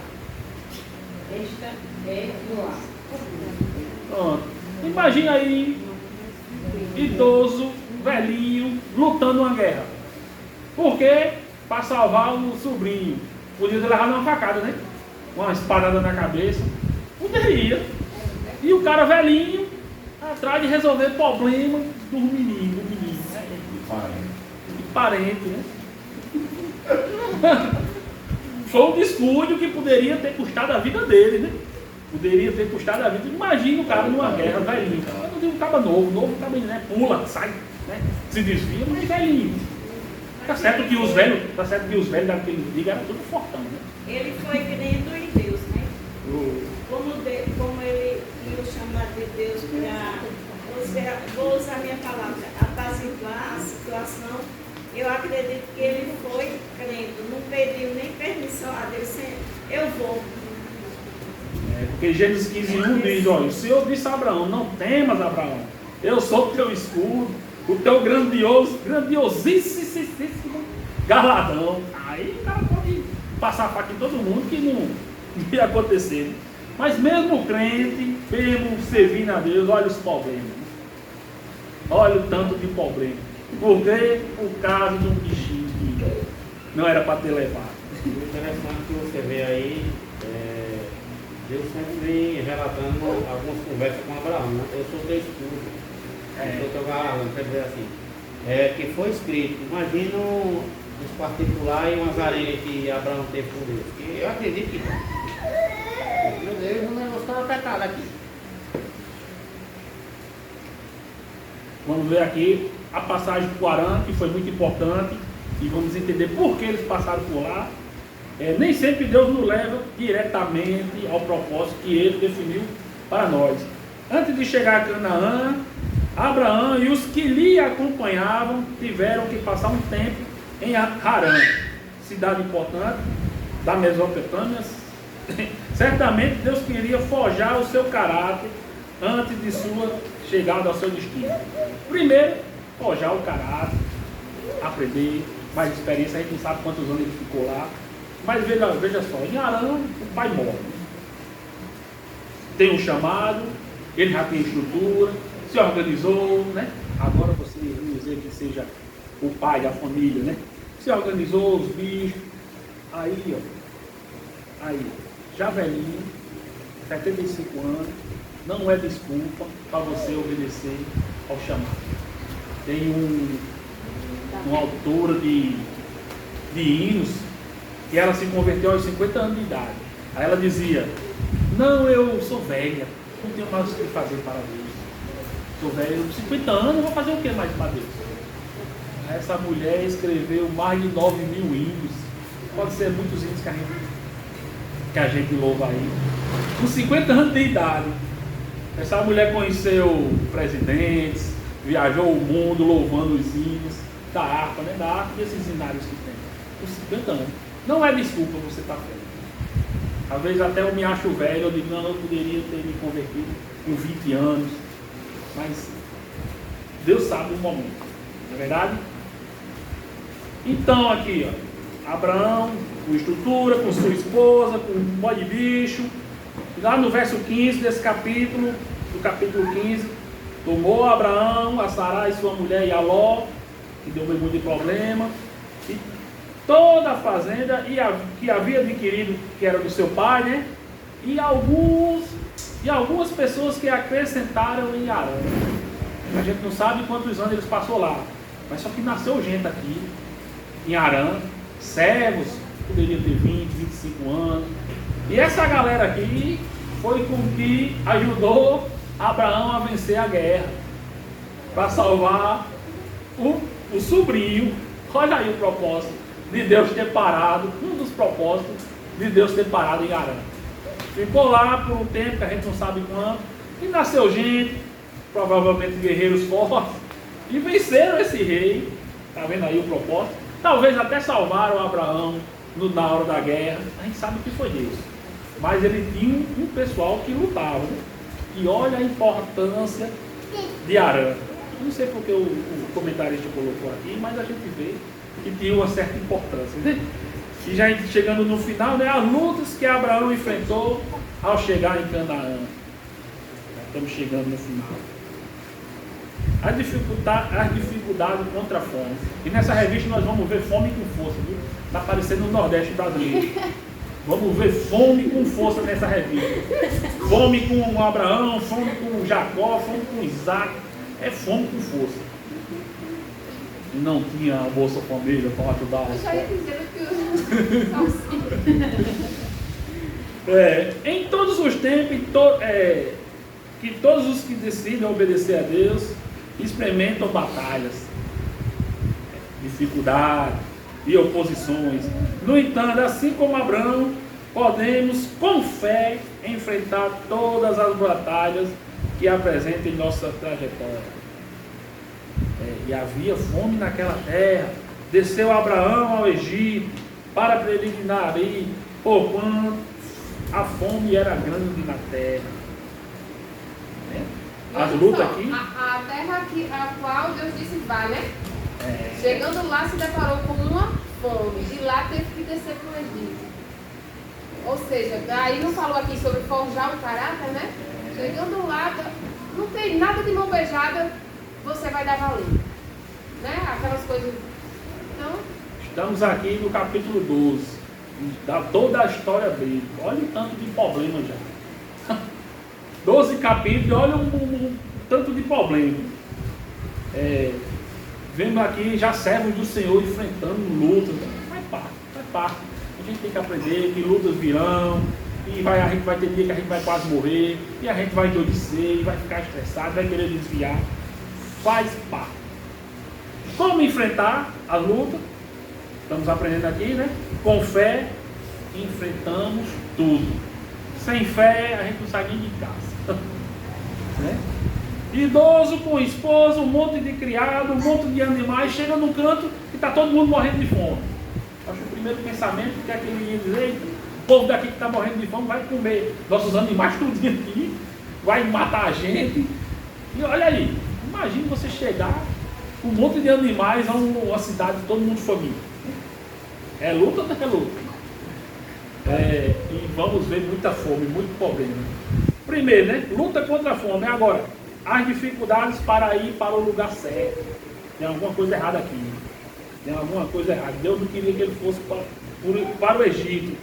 Esta é Joá. Pronto. Imagina aí, idoso, velhinho, lutando uma guerra. Por quê? Para salvar o sobrinho. Podia ter levado uma facada, né? Uma espadada na cabeça. Poderia. E o cara velhinho, atrás de resolver problema do menino. Parente, né? Foi um descuido que poderia ter custado a vida dele, né? Poderia ter custado a vida. Imagina o cara numa guerra, velhinho. Não tem um cara novo também, né? Pula, sai, né? Se desvia, mas velhinho. Tá certo que os velhos daquele dia eram tudo fortão, né? Ele foi crendo em Deus, né? Como ele ia chamar de Deus para, vou usar a minha palavra, apaziguar a situação, Eu acredito que ele foi crendo, não pediu nem permissão a Deus, eu vou. Porque Gênesis 15:1 diz, olha, o Senhor disse a Abraão, não temas, Abraão, eu sou o teu escudo, o teu grandiosíssimo galardão. Aí o cara pode passar a faca em todo mundo que não ia acontecer. Mas mesmo crente, mesmo servindo a Deus, olha os problemas. Olha o tanto de problema. Por quê? Por causa de um bichinho que não era para ter levado. O interessante que você vê aí, Deus sempre vem relatando algumas conversas com Abraão, né? Eu sou teu escudo, eu sou teu galardão, quer dizer assim, que foi escrito. Imagina os particulares e umas areias que Abraão teve com Deus. E eu acredito que, meu Deus, o negócio estava apertado aqui. Vamos ver aqui a passagem por Arã, que foi muito importante, e vamos entender por que eles passaram por lá. Nem sempre Deus nos leva diretamente ao propósito que Ele definiu para nós. Antes de chegar a Canaã, Abraão e os que lhe acompanhavam tiveram que passar um tempo em Harã, cidade importante da Mesopotâmia. Certamente Deus queria forjar o seu caráter antes de sua chegada ao seu destino. Primeiro, forjar o caráter, aprender mais experiência. A gente não sabe quantos anos ele ficou lá, mas veja só, em Harã o pai morre, tem um chamado, ele já tem estrutura, se organizou, né? Agora você vamos dizer que seja o pai da família, né? Se organizou, os bichos, aí já velhinho, 75 anos, não é desculpa para você obedecer ao chamado. Tem uma autora de hinos que ela se converteu aos 50 anos de idade. Aí ela dizia, não, eu sou velha, não tenho mais o que fazer para Deus. Sou velho, 50 anos, vou fazer o que mais para Deus? Essa mulher escreveu mais de 9 mil hinos. Pode ser muitos hinos que a gente louva aí. Com 50 anos de idade, essa mulher conheceu presidentes, viajou o mundo louvando os hinos da harpa, né? Da harpa e esses hinários que tem. Com 50 anos. Não é desculpa você estar velho. Às vezes até eu me acho velho, eu digo, não, eu poderia ter me convertido com 20 anos. Mas Deus sabe o momento. Não é verdade? Então aqui, ó, Abraão, com estrutura, com sua esposa, com um boi de bicho. Lá no verso 15 desse capítulo, do capítulo 15, tomou Abraão, a Sarai, sua mulher e a Ló, que deu muito de problema, e toda a fazenda que havia adquirido, que era do seu pai, né? E algumas pessoas que acrescentaram em Harã. A gente não sabe quantos anos eles passou lá, mas só que nasceu gente aqui em Harã, servos, poderiam ter 20, 25 anos. E essa galera aqui foi com que ajudou Abraão a vencer a guerra, para salvar o sobrinho. Olha aí o propósito de Deus ter parado, um dos propósitos de Deus ter parado em Harã. Ficou lá por um tempo que a gente não sabe quanto, e nasceu gente, provavelmente guerreiros fortes, e venceram esse rei. Está vendo aí o propósito? Talvez até salvaram Abraão na hora da guerra. A gente sabe que foi Deus. Mas ele tinha um pessoal que lutava, né? E olha a importância de Harã. Não sei porque o comentarista colocou aqui, mas a gente vê que tinha uma certa importância, né? E já chegando no final, né, as lutas que Abraão enfrentou ao chegar em Canaã. Já estamos chegando no final. As dificuldades contra a fome. E nessa revista nós vamos ver fome com força, viu? Está aparecendo no Nordeste brasileiro. Vamos ver fome com força nessa revista. Fome com Abraão, fome com Jacó, fome com Isaac. É fome com força. Não tinha a Bolsa Família para ajudar. Eu já ia dizer que em todos os tempos, que todos os que decidem obedecer a Deus experimentam batalhas, dificuldades e oposições. No entanto, assim como Abraão, podemos com fé enfrentar todas as batalhas que apresentam em nossa trajetória. E havia fome naquela terra, Desceu Abraão ao Egito para peregrinar ali, porquanto a fome era grande na terra. As lutas aqui. A terra a qual Deus disse vai, né? Chegando lá se deparou com uma fome e lá teve que descer para o Egito. Ou seja, aí não falou aqui sobre forjar o caráter, né? Chegando lá, não tem nada de mão beijada, você vai dar valor. Né? Aquelas coisas. Então, estamos aqui no capítulo 12, da toda a história bíblica. Olha o tanto de problema já. 12 capítulos, olha um tanto de problema. Vendo aqui já servos do Senhor enfrentando lutas. Faz parte. A gente tem que aprender que lutas virão, e a gente vai ter dia que a gente vai quase morrer, e a gente vai endoidecer, e vai ficar estressado, vai querer desviar. Faz parte. Como enfrentar as lutas? Estamos aprendendo aqui, né? Com fé, enfrentamos tudo. Sem fé, a gente não sai nem de casa. Né? Idoso com esposa, um monte de criado, um monte de animais, chega num canto e está todo mundo morrendo de fome. Acho que o primeiro pensamento que é que ele ia dizer: o povo daqui que está morrendo de fome vai comer nossos animais tudinho aqui, vai matar a gente. E olha aí, imagine você chegar com um monte de animais a uma cidade, todo mundo faminto. É luta ou não é luta? E vamos ver muita fome, muito problema. Primeiro, né? Luta contra a fome. Agora, as dificuldades para ir para o lugar certo. Tem alguma coisa errada aqui. Tem alguma coisa errada. Deus não queria que ele fosse para o Egito.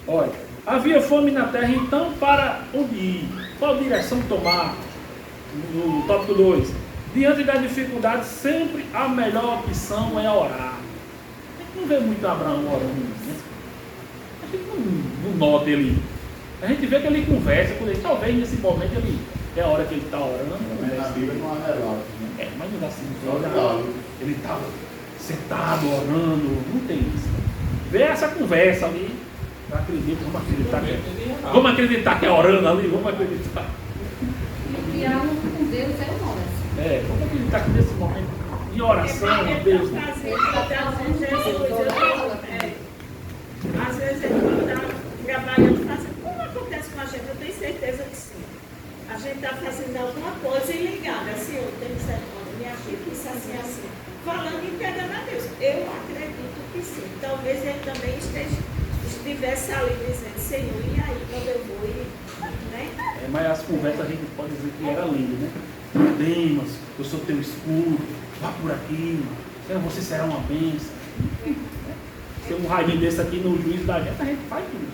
Olha, havia fome na terra, então para onde ir? Qual direção tomar? No tópico 2. Diante da dificuldade, sempre a melhor opção é orar. A gente não vê muito Abraão orando, né? A gente não nota ele. A gente vê que ele conversa com ele. Talvez nesse momento é a hora que ele está orando. Mas na Bíblia não há relato, né? Mas não dá assim. Ele estava sentado orando. Não tem isso. Vê essa conversa ali. Eu acredito, vamos acreditar que é orando ali. Vamos acreditar. O diálogo com Deus é oração. Vamos acreditar que nesse momento de oração, Deus. Às vezes ele está trabalhando, fazendo. Como acontece com a gente? Eu tenho certeza que sim. A gente está fazendo alguma coisa e ligada. Senhor, tem misericórdia, me ajuda, isso assim. Falando e entregando a Deus. Eu acredito que sim. Talvez ele também estivesse ali dizendo: Senhor, e aí, quando eu vou? Né? Mas as conversas a gente pode dizer que era lindo, né? Demas, eu sou teu escudo, vá por aqui, você será uma bênção. Tem um rainho desse aqui no juízo da gente, a gente faz tudo.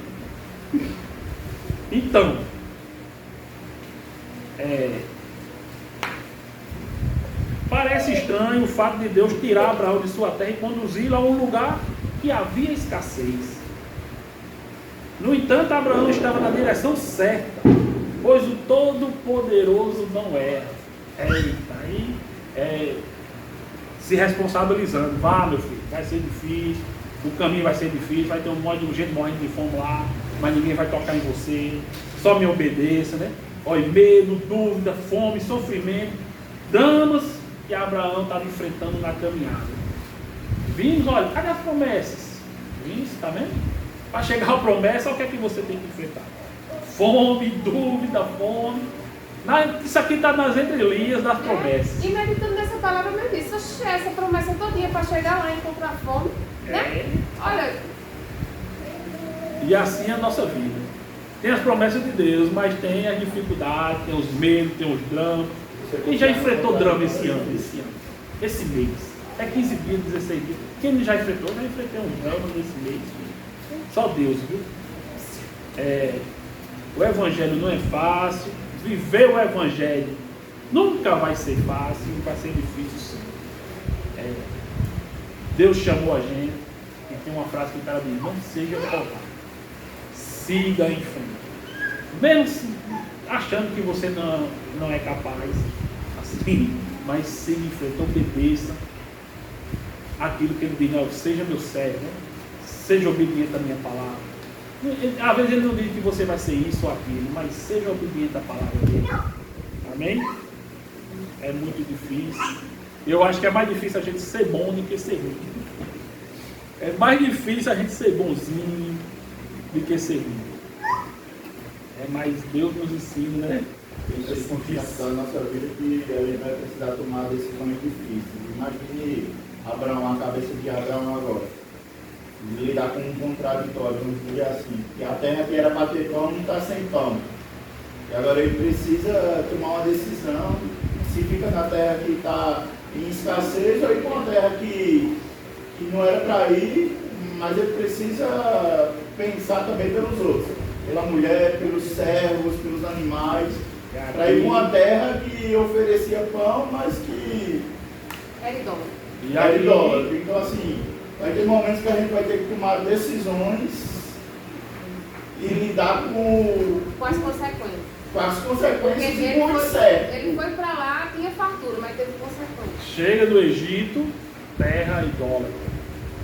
Então, parece estranho o fato de Deus tirar Abraão de sua terra e conduzi-lo a um lugar que havia escassez. No entanto, Abraão estava na direção certa, pois o Todo-Poderoso não erra. Aí se responsabilizando. Vá, meu filho, vai ser difícil, o caminho vai ser difícil, vai ter um monte de gente morrendo de fome lá, mas ninguém vai tocar em você, só me obedeça, né? Olha, medo, dúvida, fome, sofrimento, dramas que Abraão estava enfrentando na caminhada. Vimos, olha, cadê as promessas? Vimos, está vendo? Para chegar à promessa, olha o que é que você tem que enfrentar. Fome, dúvida, fome. Isso aqui está nas entrelinhas das promessas. E meditando nessa palavra, meu Deus, essa promessa todinha para chegar lá e encontrar fome, né? Olha. E assim é a nossa vida. Tem as promessas de Deus, mas tem as dificuldades, tem os medos, tem os dramas. Quem já enfrentou drama esse ano? Esse mês? É 15 dias, 16 dias. Quem já enfrentou? Já enfrentei um drama nesse mês. Só Deus, viu? O Evangelho não é fácil. Viver o Evangelho nunca vai ser fácil, vai ser difícil sim. Deus chamou a gente, e tem uma frase que o cara diz: não seja covarde, siga em frente. Mesmo achando que você não é capaz, assim, mas siga em frente, obedeça aquilo que ele diz: não, seja meu servo, né? Seja obediente à minha palavra. Às vezes ele não diz que você vai ser isso ou aquilo, mas seja obediente à palavra dele. Amém? É muito difícil. Eu acho que é mais difícil a gente ser bom do que ser ruim. É mais difícil a gente ser bonzinho do que ser ruim. É mais Deus nos ensina, né? Tem circunstâncias da nossa vida que a gente vai precisar tomar decisões difíceis. Imagine Abraão, a cabeça de Abraão agora. De lidar com um contraditório, vamos dizer assim. Que a terra que era para ter pão não está sem pão. E agora ele precisa tomar uma decisão. Se fica na terra que está em escassez ou ir para uma terra que não era para ir, mas ele precisa pensar também pelos outros. Pela mulher, pelos servos, pelos animais. Para ir para uma terra que oferecia pão, mas que Era idólatra. era idólatra. Então assim, vai ter momentos que a gente vai ter que tomar decisões e lidar com as consequências. Com as Porque consequências e com o incerto. ele foi para lá, tinha fartura, mas teve consequências. Chega do Egito, terra idólatra.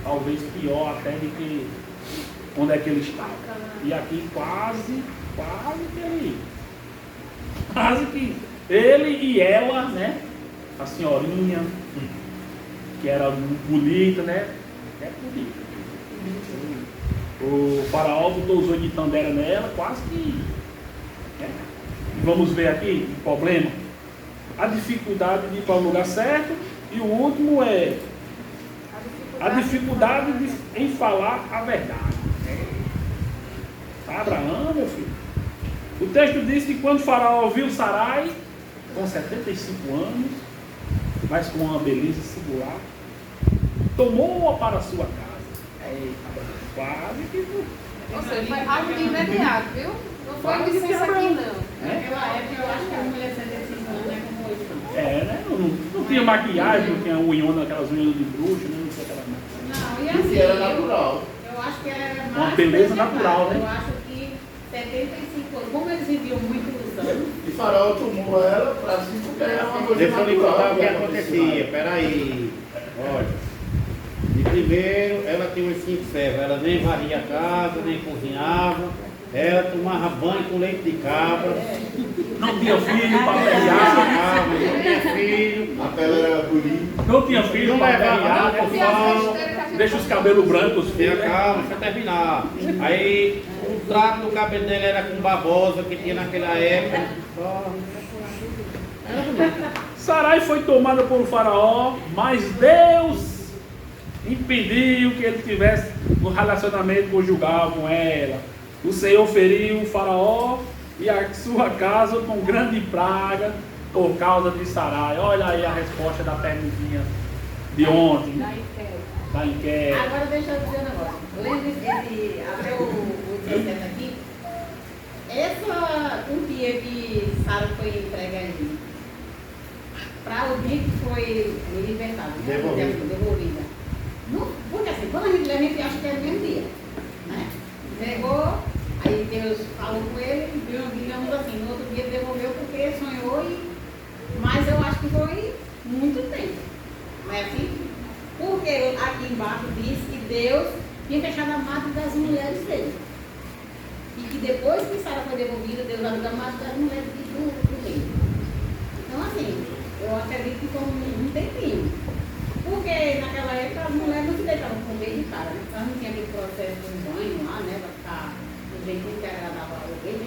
Talvez pior até do que onde é que ele estava. E aqui quase que ele e ela, né? A senhorinha, que era bonita, né? É bonita. O faraó botou os olhos de tandera nela, quase que. Né? E vamos ver aqui o problema. A dificuldade de ir para o lugar certo, e o último é a dificuldade em falar a verdade. Abraão, meu filho. O texto diz que quando o faraó viu Sarai, com 75 anos, mas com uma beleza singular, tomou-a para a sua casa. Eita, quase que. Ou seja, foi algo de imediato, viu? Não foi licença aqui, não. Naquela época eu acho que a mulher de 75 anos é como hoje. Né? Não tinha maquiagem, não tinha unhona, aquelas unhas de bruxo, né? Não tinha aquela. Não, e assim. Era natural. Eu acho que era mais. Uma beleza natural, né? Eu acho que 75 anos, como eles viviam muitos anos. E Faraó tomou ela para si porque era uma coisa Deixa eu lhe contar natural. o que acontecia. Peraí. Olha. De primeiro, ela tinha uns 5 servos. Ela nem varria a casa, nem cozinhava. Ela tomava banho com leite de cabra. Não tinha filho para Não pelear. tinha filho. A pele era bonita. Não tinha filho Não para levava pelear. nada Né? Deixa os cabelos brancos. Tenha calma, deixa eu terminar. Aí o trato do cabelo dele era com babosa que tinha naquela época. Sarai foi tomada por um faraó, mas Deus impediu que ele tivesse um relacionamento conjugal com ela. O Senhor feriu o faraó e a sua casa com grande praga por causa de Sarai. Olha aí a resposta da perguntinha de ontem. Da inquérito. Agora deixa eu dizer um negócio. Lembre-se, até o 17 aqui, o dia que Sara foi entregue para o dia que foi libertada, devolvida. Porque assim, quando a gente acha que é no mesmo dia. Né? Entregou, aí Deus falou com ele, digamos assim, no outro dia devolveu porque sonhou, mas eu acho que foi muito tempo. Não é assim? Porque aqui embaixo diz que Deus tinha fechado a mata das mulheres dele. E que depois que Sara foi devolvida, Deus abriu a mata das mulheres do rei. Então assim, eu acredito que foi um tempinho. Porque naquela época as mulheres não se deitavam com medo de cara, né? Elas não tinham aquele processo de banho lá, né? Para ficar do jeitinho que agradava ao rei.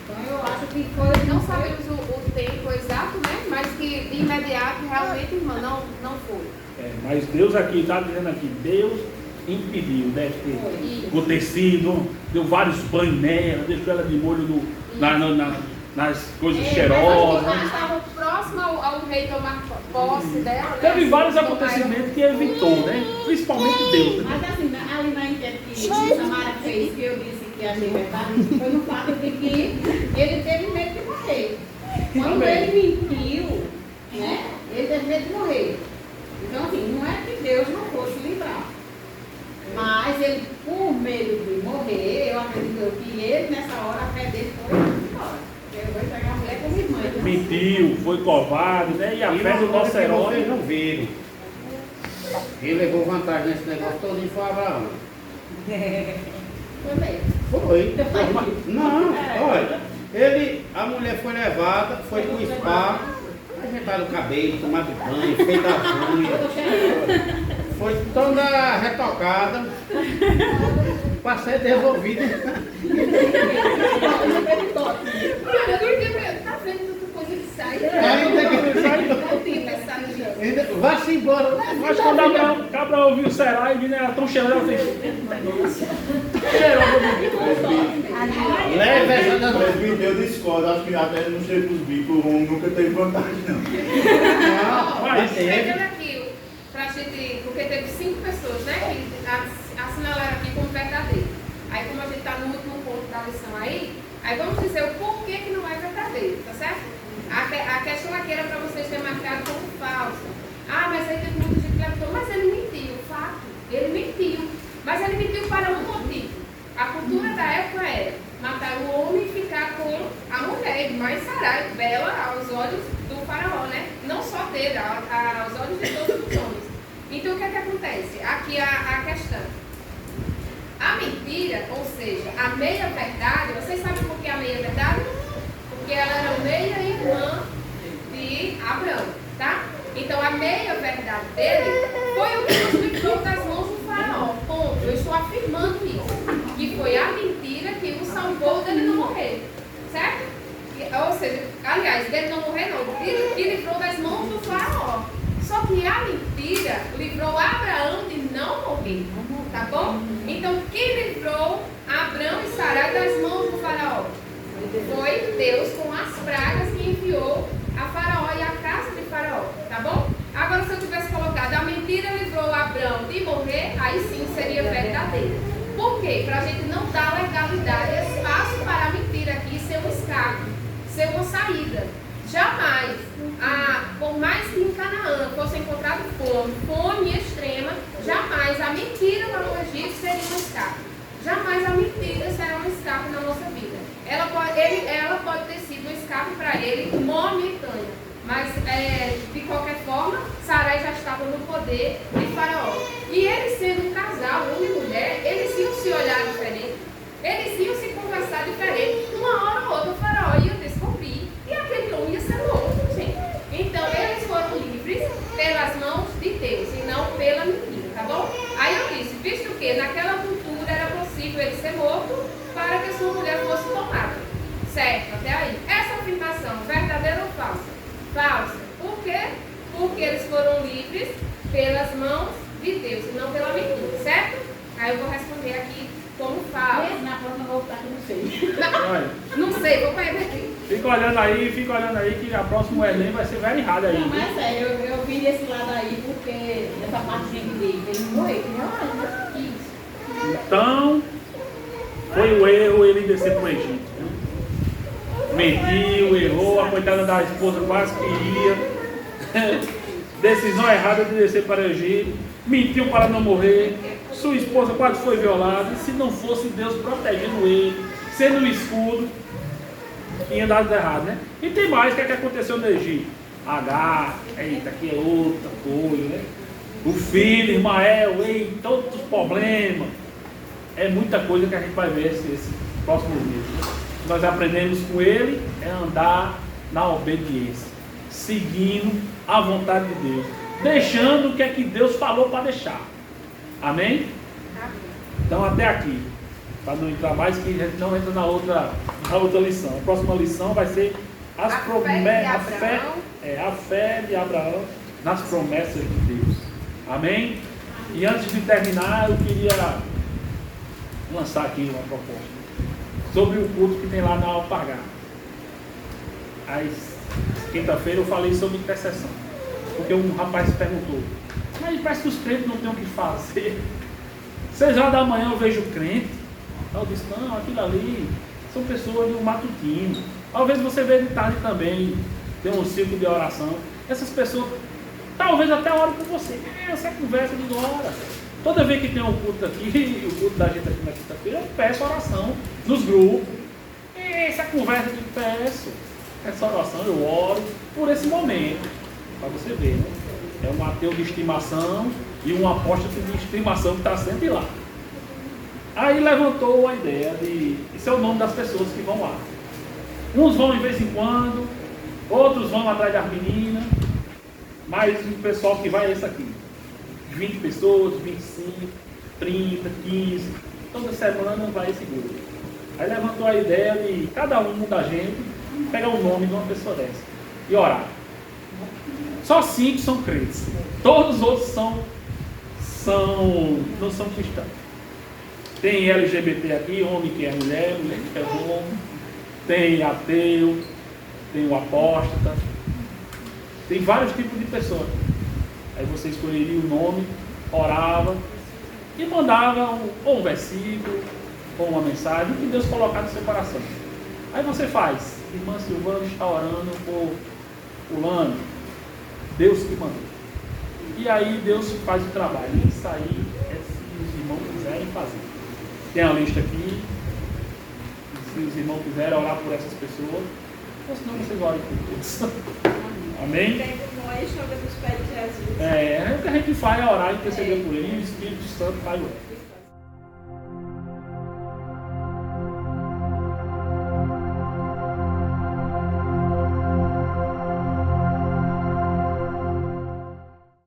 Então eu acho que foi. Não sabemos o tempo exato, né? Mas que de imediato realmente, irmã, não foi. Mas Deus aqui, está dizendo aqui, Deus impediu, deve ter acontecido, deu vários banhos nela, deixou ela de molho nas coisas cheirosas. Ela estava próxima ao rei tomar posse dela. Teve né? vários acontecimentos que evitou, né? Principalmente Deus. Né? Mas assim, ali na enquete que Samara fez, que eu disse que achei verdade, foi no fato de que ele teve medo de morrer. Quando ele mentiu, né? Ele teve medo de morrer. Então assim, não é que Deus não fosse livrar. Mas ele, por medo de morrer, eu acredito que ele, nessa hora, a fé dele foi embora. Eu vou entregar a mulher como irmã. Mentiu, foi covarde, né? E a fé do nosso herói. Vocês não viram. Quem levou vantagem nesse negócio todo foi Abraão. Foi mesmo. Foi. Não, olha. A mulher foi levada, foi pro spa, ajeitaram o cabelo, tomaram banho, fez as unhas. foi toda retocada para ser devolvida. Tá vendo outra coisa que sai? Vai-se embora. Mas quando a cabra ouviu o Será e era tão cheirando, ela fez. Leva essa da Presbítero, eu discordo, acho que até no cheiro dos bicos o homem nunca teve vantagem, não. Mas Pegando aqui, pra gente, porque teve 5 pessoas, né, que assinalaram aqui como verdadeiro. Aí como a gente está no último ponto da lição aí vamos dizer o porquê que não é verdadeiro, tá certo? A questão aqui era para vocês terem marcado como falso. Ah, mas aí teve muita gente que levantou, mas ele mentiu, fato, ele mentiu. Mas ele mentiu para um motivo. A cultura da época era matar o homem e ficar com a mulher, mais Sarai, bela aos olhos do faraó, né? Não só dele, aos olhos de todos os homens. Então o que é que acontece? Aqui a questão. A mentira, ou seja, a meia-verdade, vocês sabem por que a meia-verdade? Porque ela era meia-irmã de Abraão, tá? Então a meia-verdade dele foi o que nos livrou das mãos do faraó. Ponto. Eu estou afirmando isso. Que foi a mentira que o salvou dele não morrer. Certo? Ou seja, aliás, dele não morrer não, que livrou das mãos do faraó. Só que a mentira livrou Abraão de não morrer. Tá bom? Então, quem livrou Abraão e Sarai das mãos do faraó? Foi Deus com as pragas que enviou a faraó e a casa de faraó. Tá bom? Agora, se eu tivesse colocado a mentira livrou Abraão de morrer, aí sim seria verdadeira. Por quê? Para a gente não dar legalidade, espaço para a mentira aqui ser um escape, ser uma saída. Jamais, por mais que em Canaã fosse encontrado fome extrema, jamais a mentira para o Egito seria um escape. Jamais a mentira será um escape na nossa vida. Ela pode ter sido um escape para ele momentâneo, mas de qualquer forma, Sarai já estava no poder de Faraó. E eles sendo um casal, homem e mulher, eles iam se olhar diferente, eles iam se conversar diferente. Uma hora ou outra o Faraó ia descobrir e aquele homem ia ser morto, gente. Então eles foram livres pelas mãos de Deus e não pela mentira, tá bom? Aí eu disse, visto que naquela cultura era possível ele ser morto para que sua mulher fosse tomada. Certo, até aí. Essa afirmação, verdadeira ou falsa? Falsa. Por quê? Porque eles foram livres pelas mãos de Deus e não pela mentira, certo? Aí eu vou responder aqui como falso. Na próxima eu vou voltar que não sei. Não sei, vou repetir. Fica olhando aí que a próxima Enem vai ser very errada aí. Não, mas é sério, eu vim desse lado aí porque essa parte dele, ele morreu. Então, foi o erro ele descer para o Egito. Mentiu, errou, a coitada da esposa quase que ia. Decisão errada de descer para o Egito. Mentiu para não morrer. Sua esposa quase foi violada. E se não fosse Deus protegendo ele, sendo um escudo, tinha dado errado, né? E tem mais, o que aconteceu no Egito? Agar, eita, aqui é outra coisa, né? O filho, Ismael, eita, outros problemas. É muita coisa que a gente vai ver esses próximos dias. Nós aprendemos com ele é andar na obediência, seguindo a vontade de Deus, deixando o que é que Deus falou para deixar. Amém? Então até aqui, para não entrar mais, que a gente não entra na outra lição. A próxima lição vai ser a fé de Abraão nas promessas de Deus. Amém? E antes de terminar, eu queria lançar aqui uma proposta sobre o culto que tem lá na Alpargar. Quinta-feira eu falei sobre intercessão, porque um rapaz perguntou, mas parece que os crentes não têm o que fazer. 6 horas da manhã eu vejo crente. Eu disse, não, aquilo ali são pessoas do matutino. Talvez você veja de tarde também, tem um ciclo de oração. Essas pessoas, talvez até oram por você. Essa conversa de hora. Toda vez que tem um culto aqui, o culto da gente aqui na quinta-feira, eu peço oração nos grupos. Essa conversa de peço, essa oração eu oro por esse momento, para você ver, né? É um ateu de estimação e um apóstolo de estimação que está sempre lá. Aí levantou a ideia de, esse é o nome das pessoas que vão lá. Uns vão de vez em quando, outros vão atrás das meninas, mas o pessoal que vai é esse aqui. 20 pessoas, 25, 30, 15. Toda semana vai esse grupo. Aí levantou a ideia de cada um da gente pegar o nome de uma pessoa dessa e orar. Só 5 são crentes. Todos os outros não são cristãos. Tem LGBT aqui, homem que é mulher, mulher que é homem. Tem ateu, tem o apóstata. Tem vários tipos de pessoas. Aí você escolheria o nome, orava e mandava ou um versículo, ou uma mensagem, o que Deus colocar no seu coração. Aí você faz, irmã Silvana está orando por fulano, Deus que mandou. E aí Deus faz o trabalho. Isso aí é se os irmãos quiserem fazer. Tem a lista aqui, se os irmãos quiserem orar por essas pessoas, ou senão vocês orem por todos. Amém? Nós joga nos pés de Jesus. O que a gente faz é orar e interceder por ele, e o Espírito Santo faz o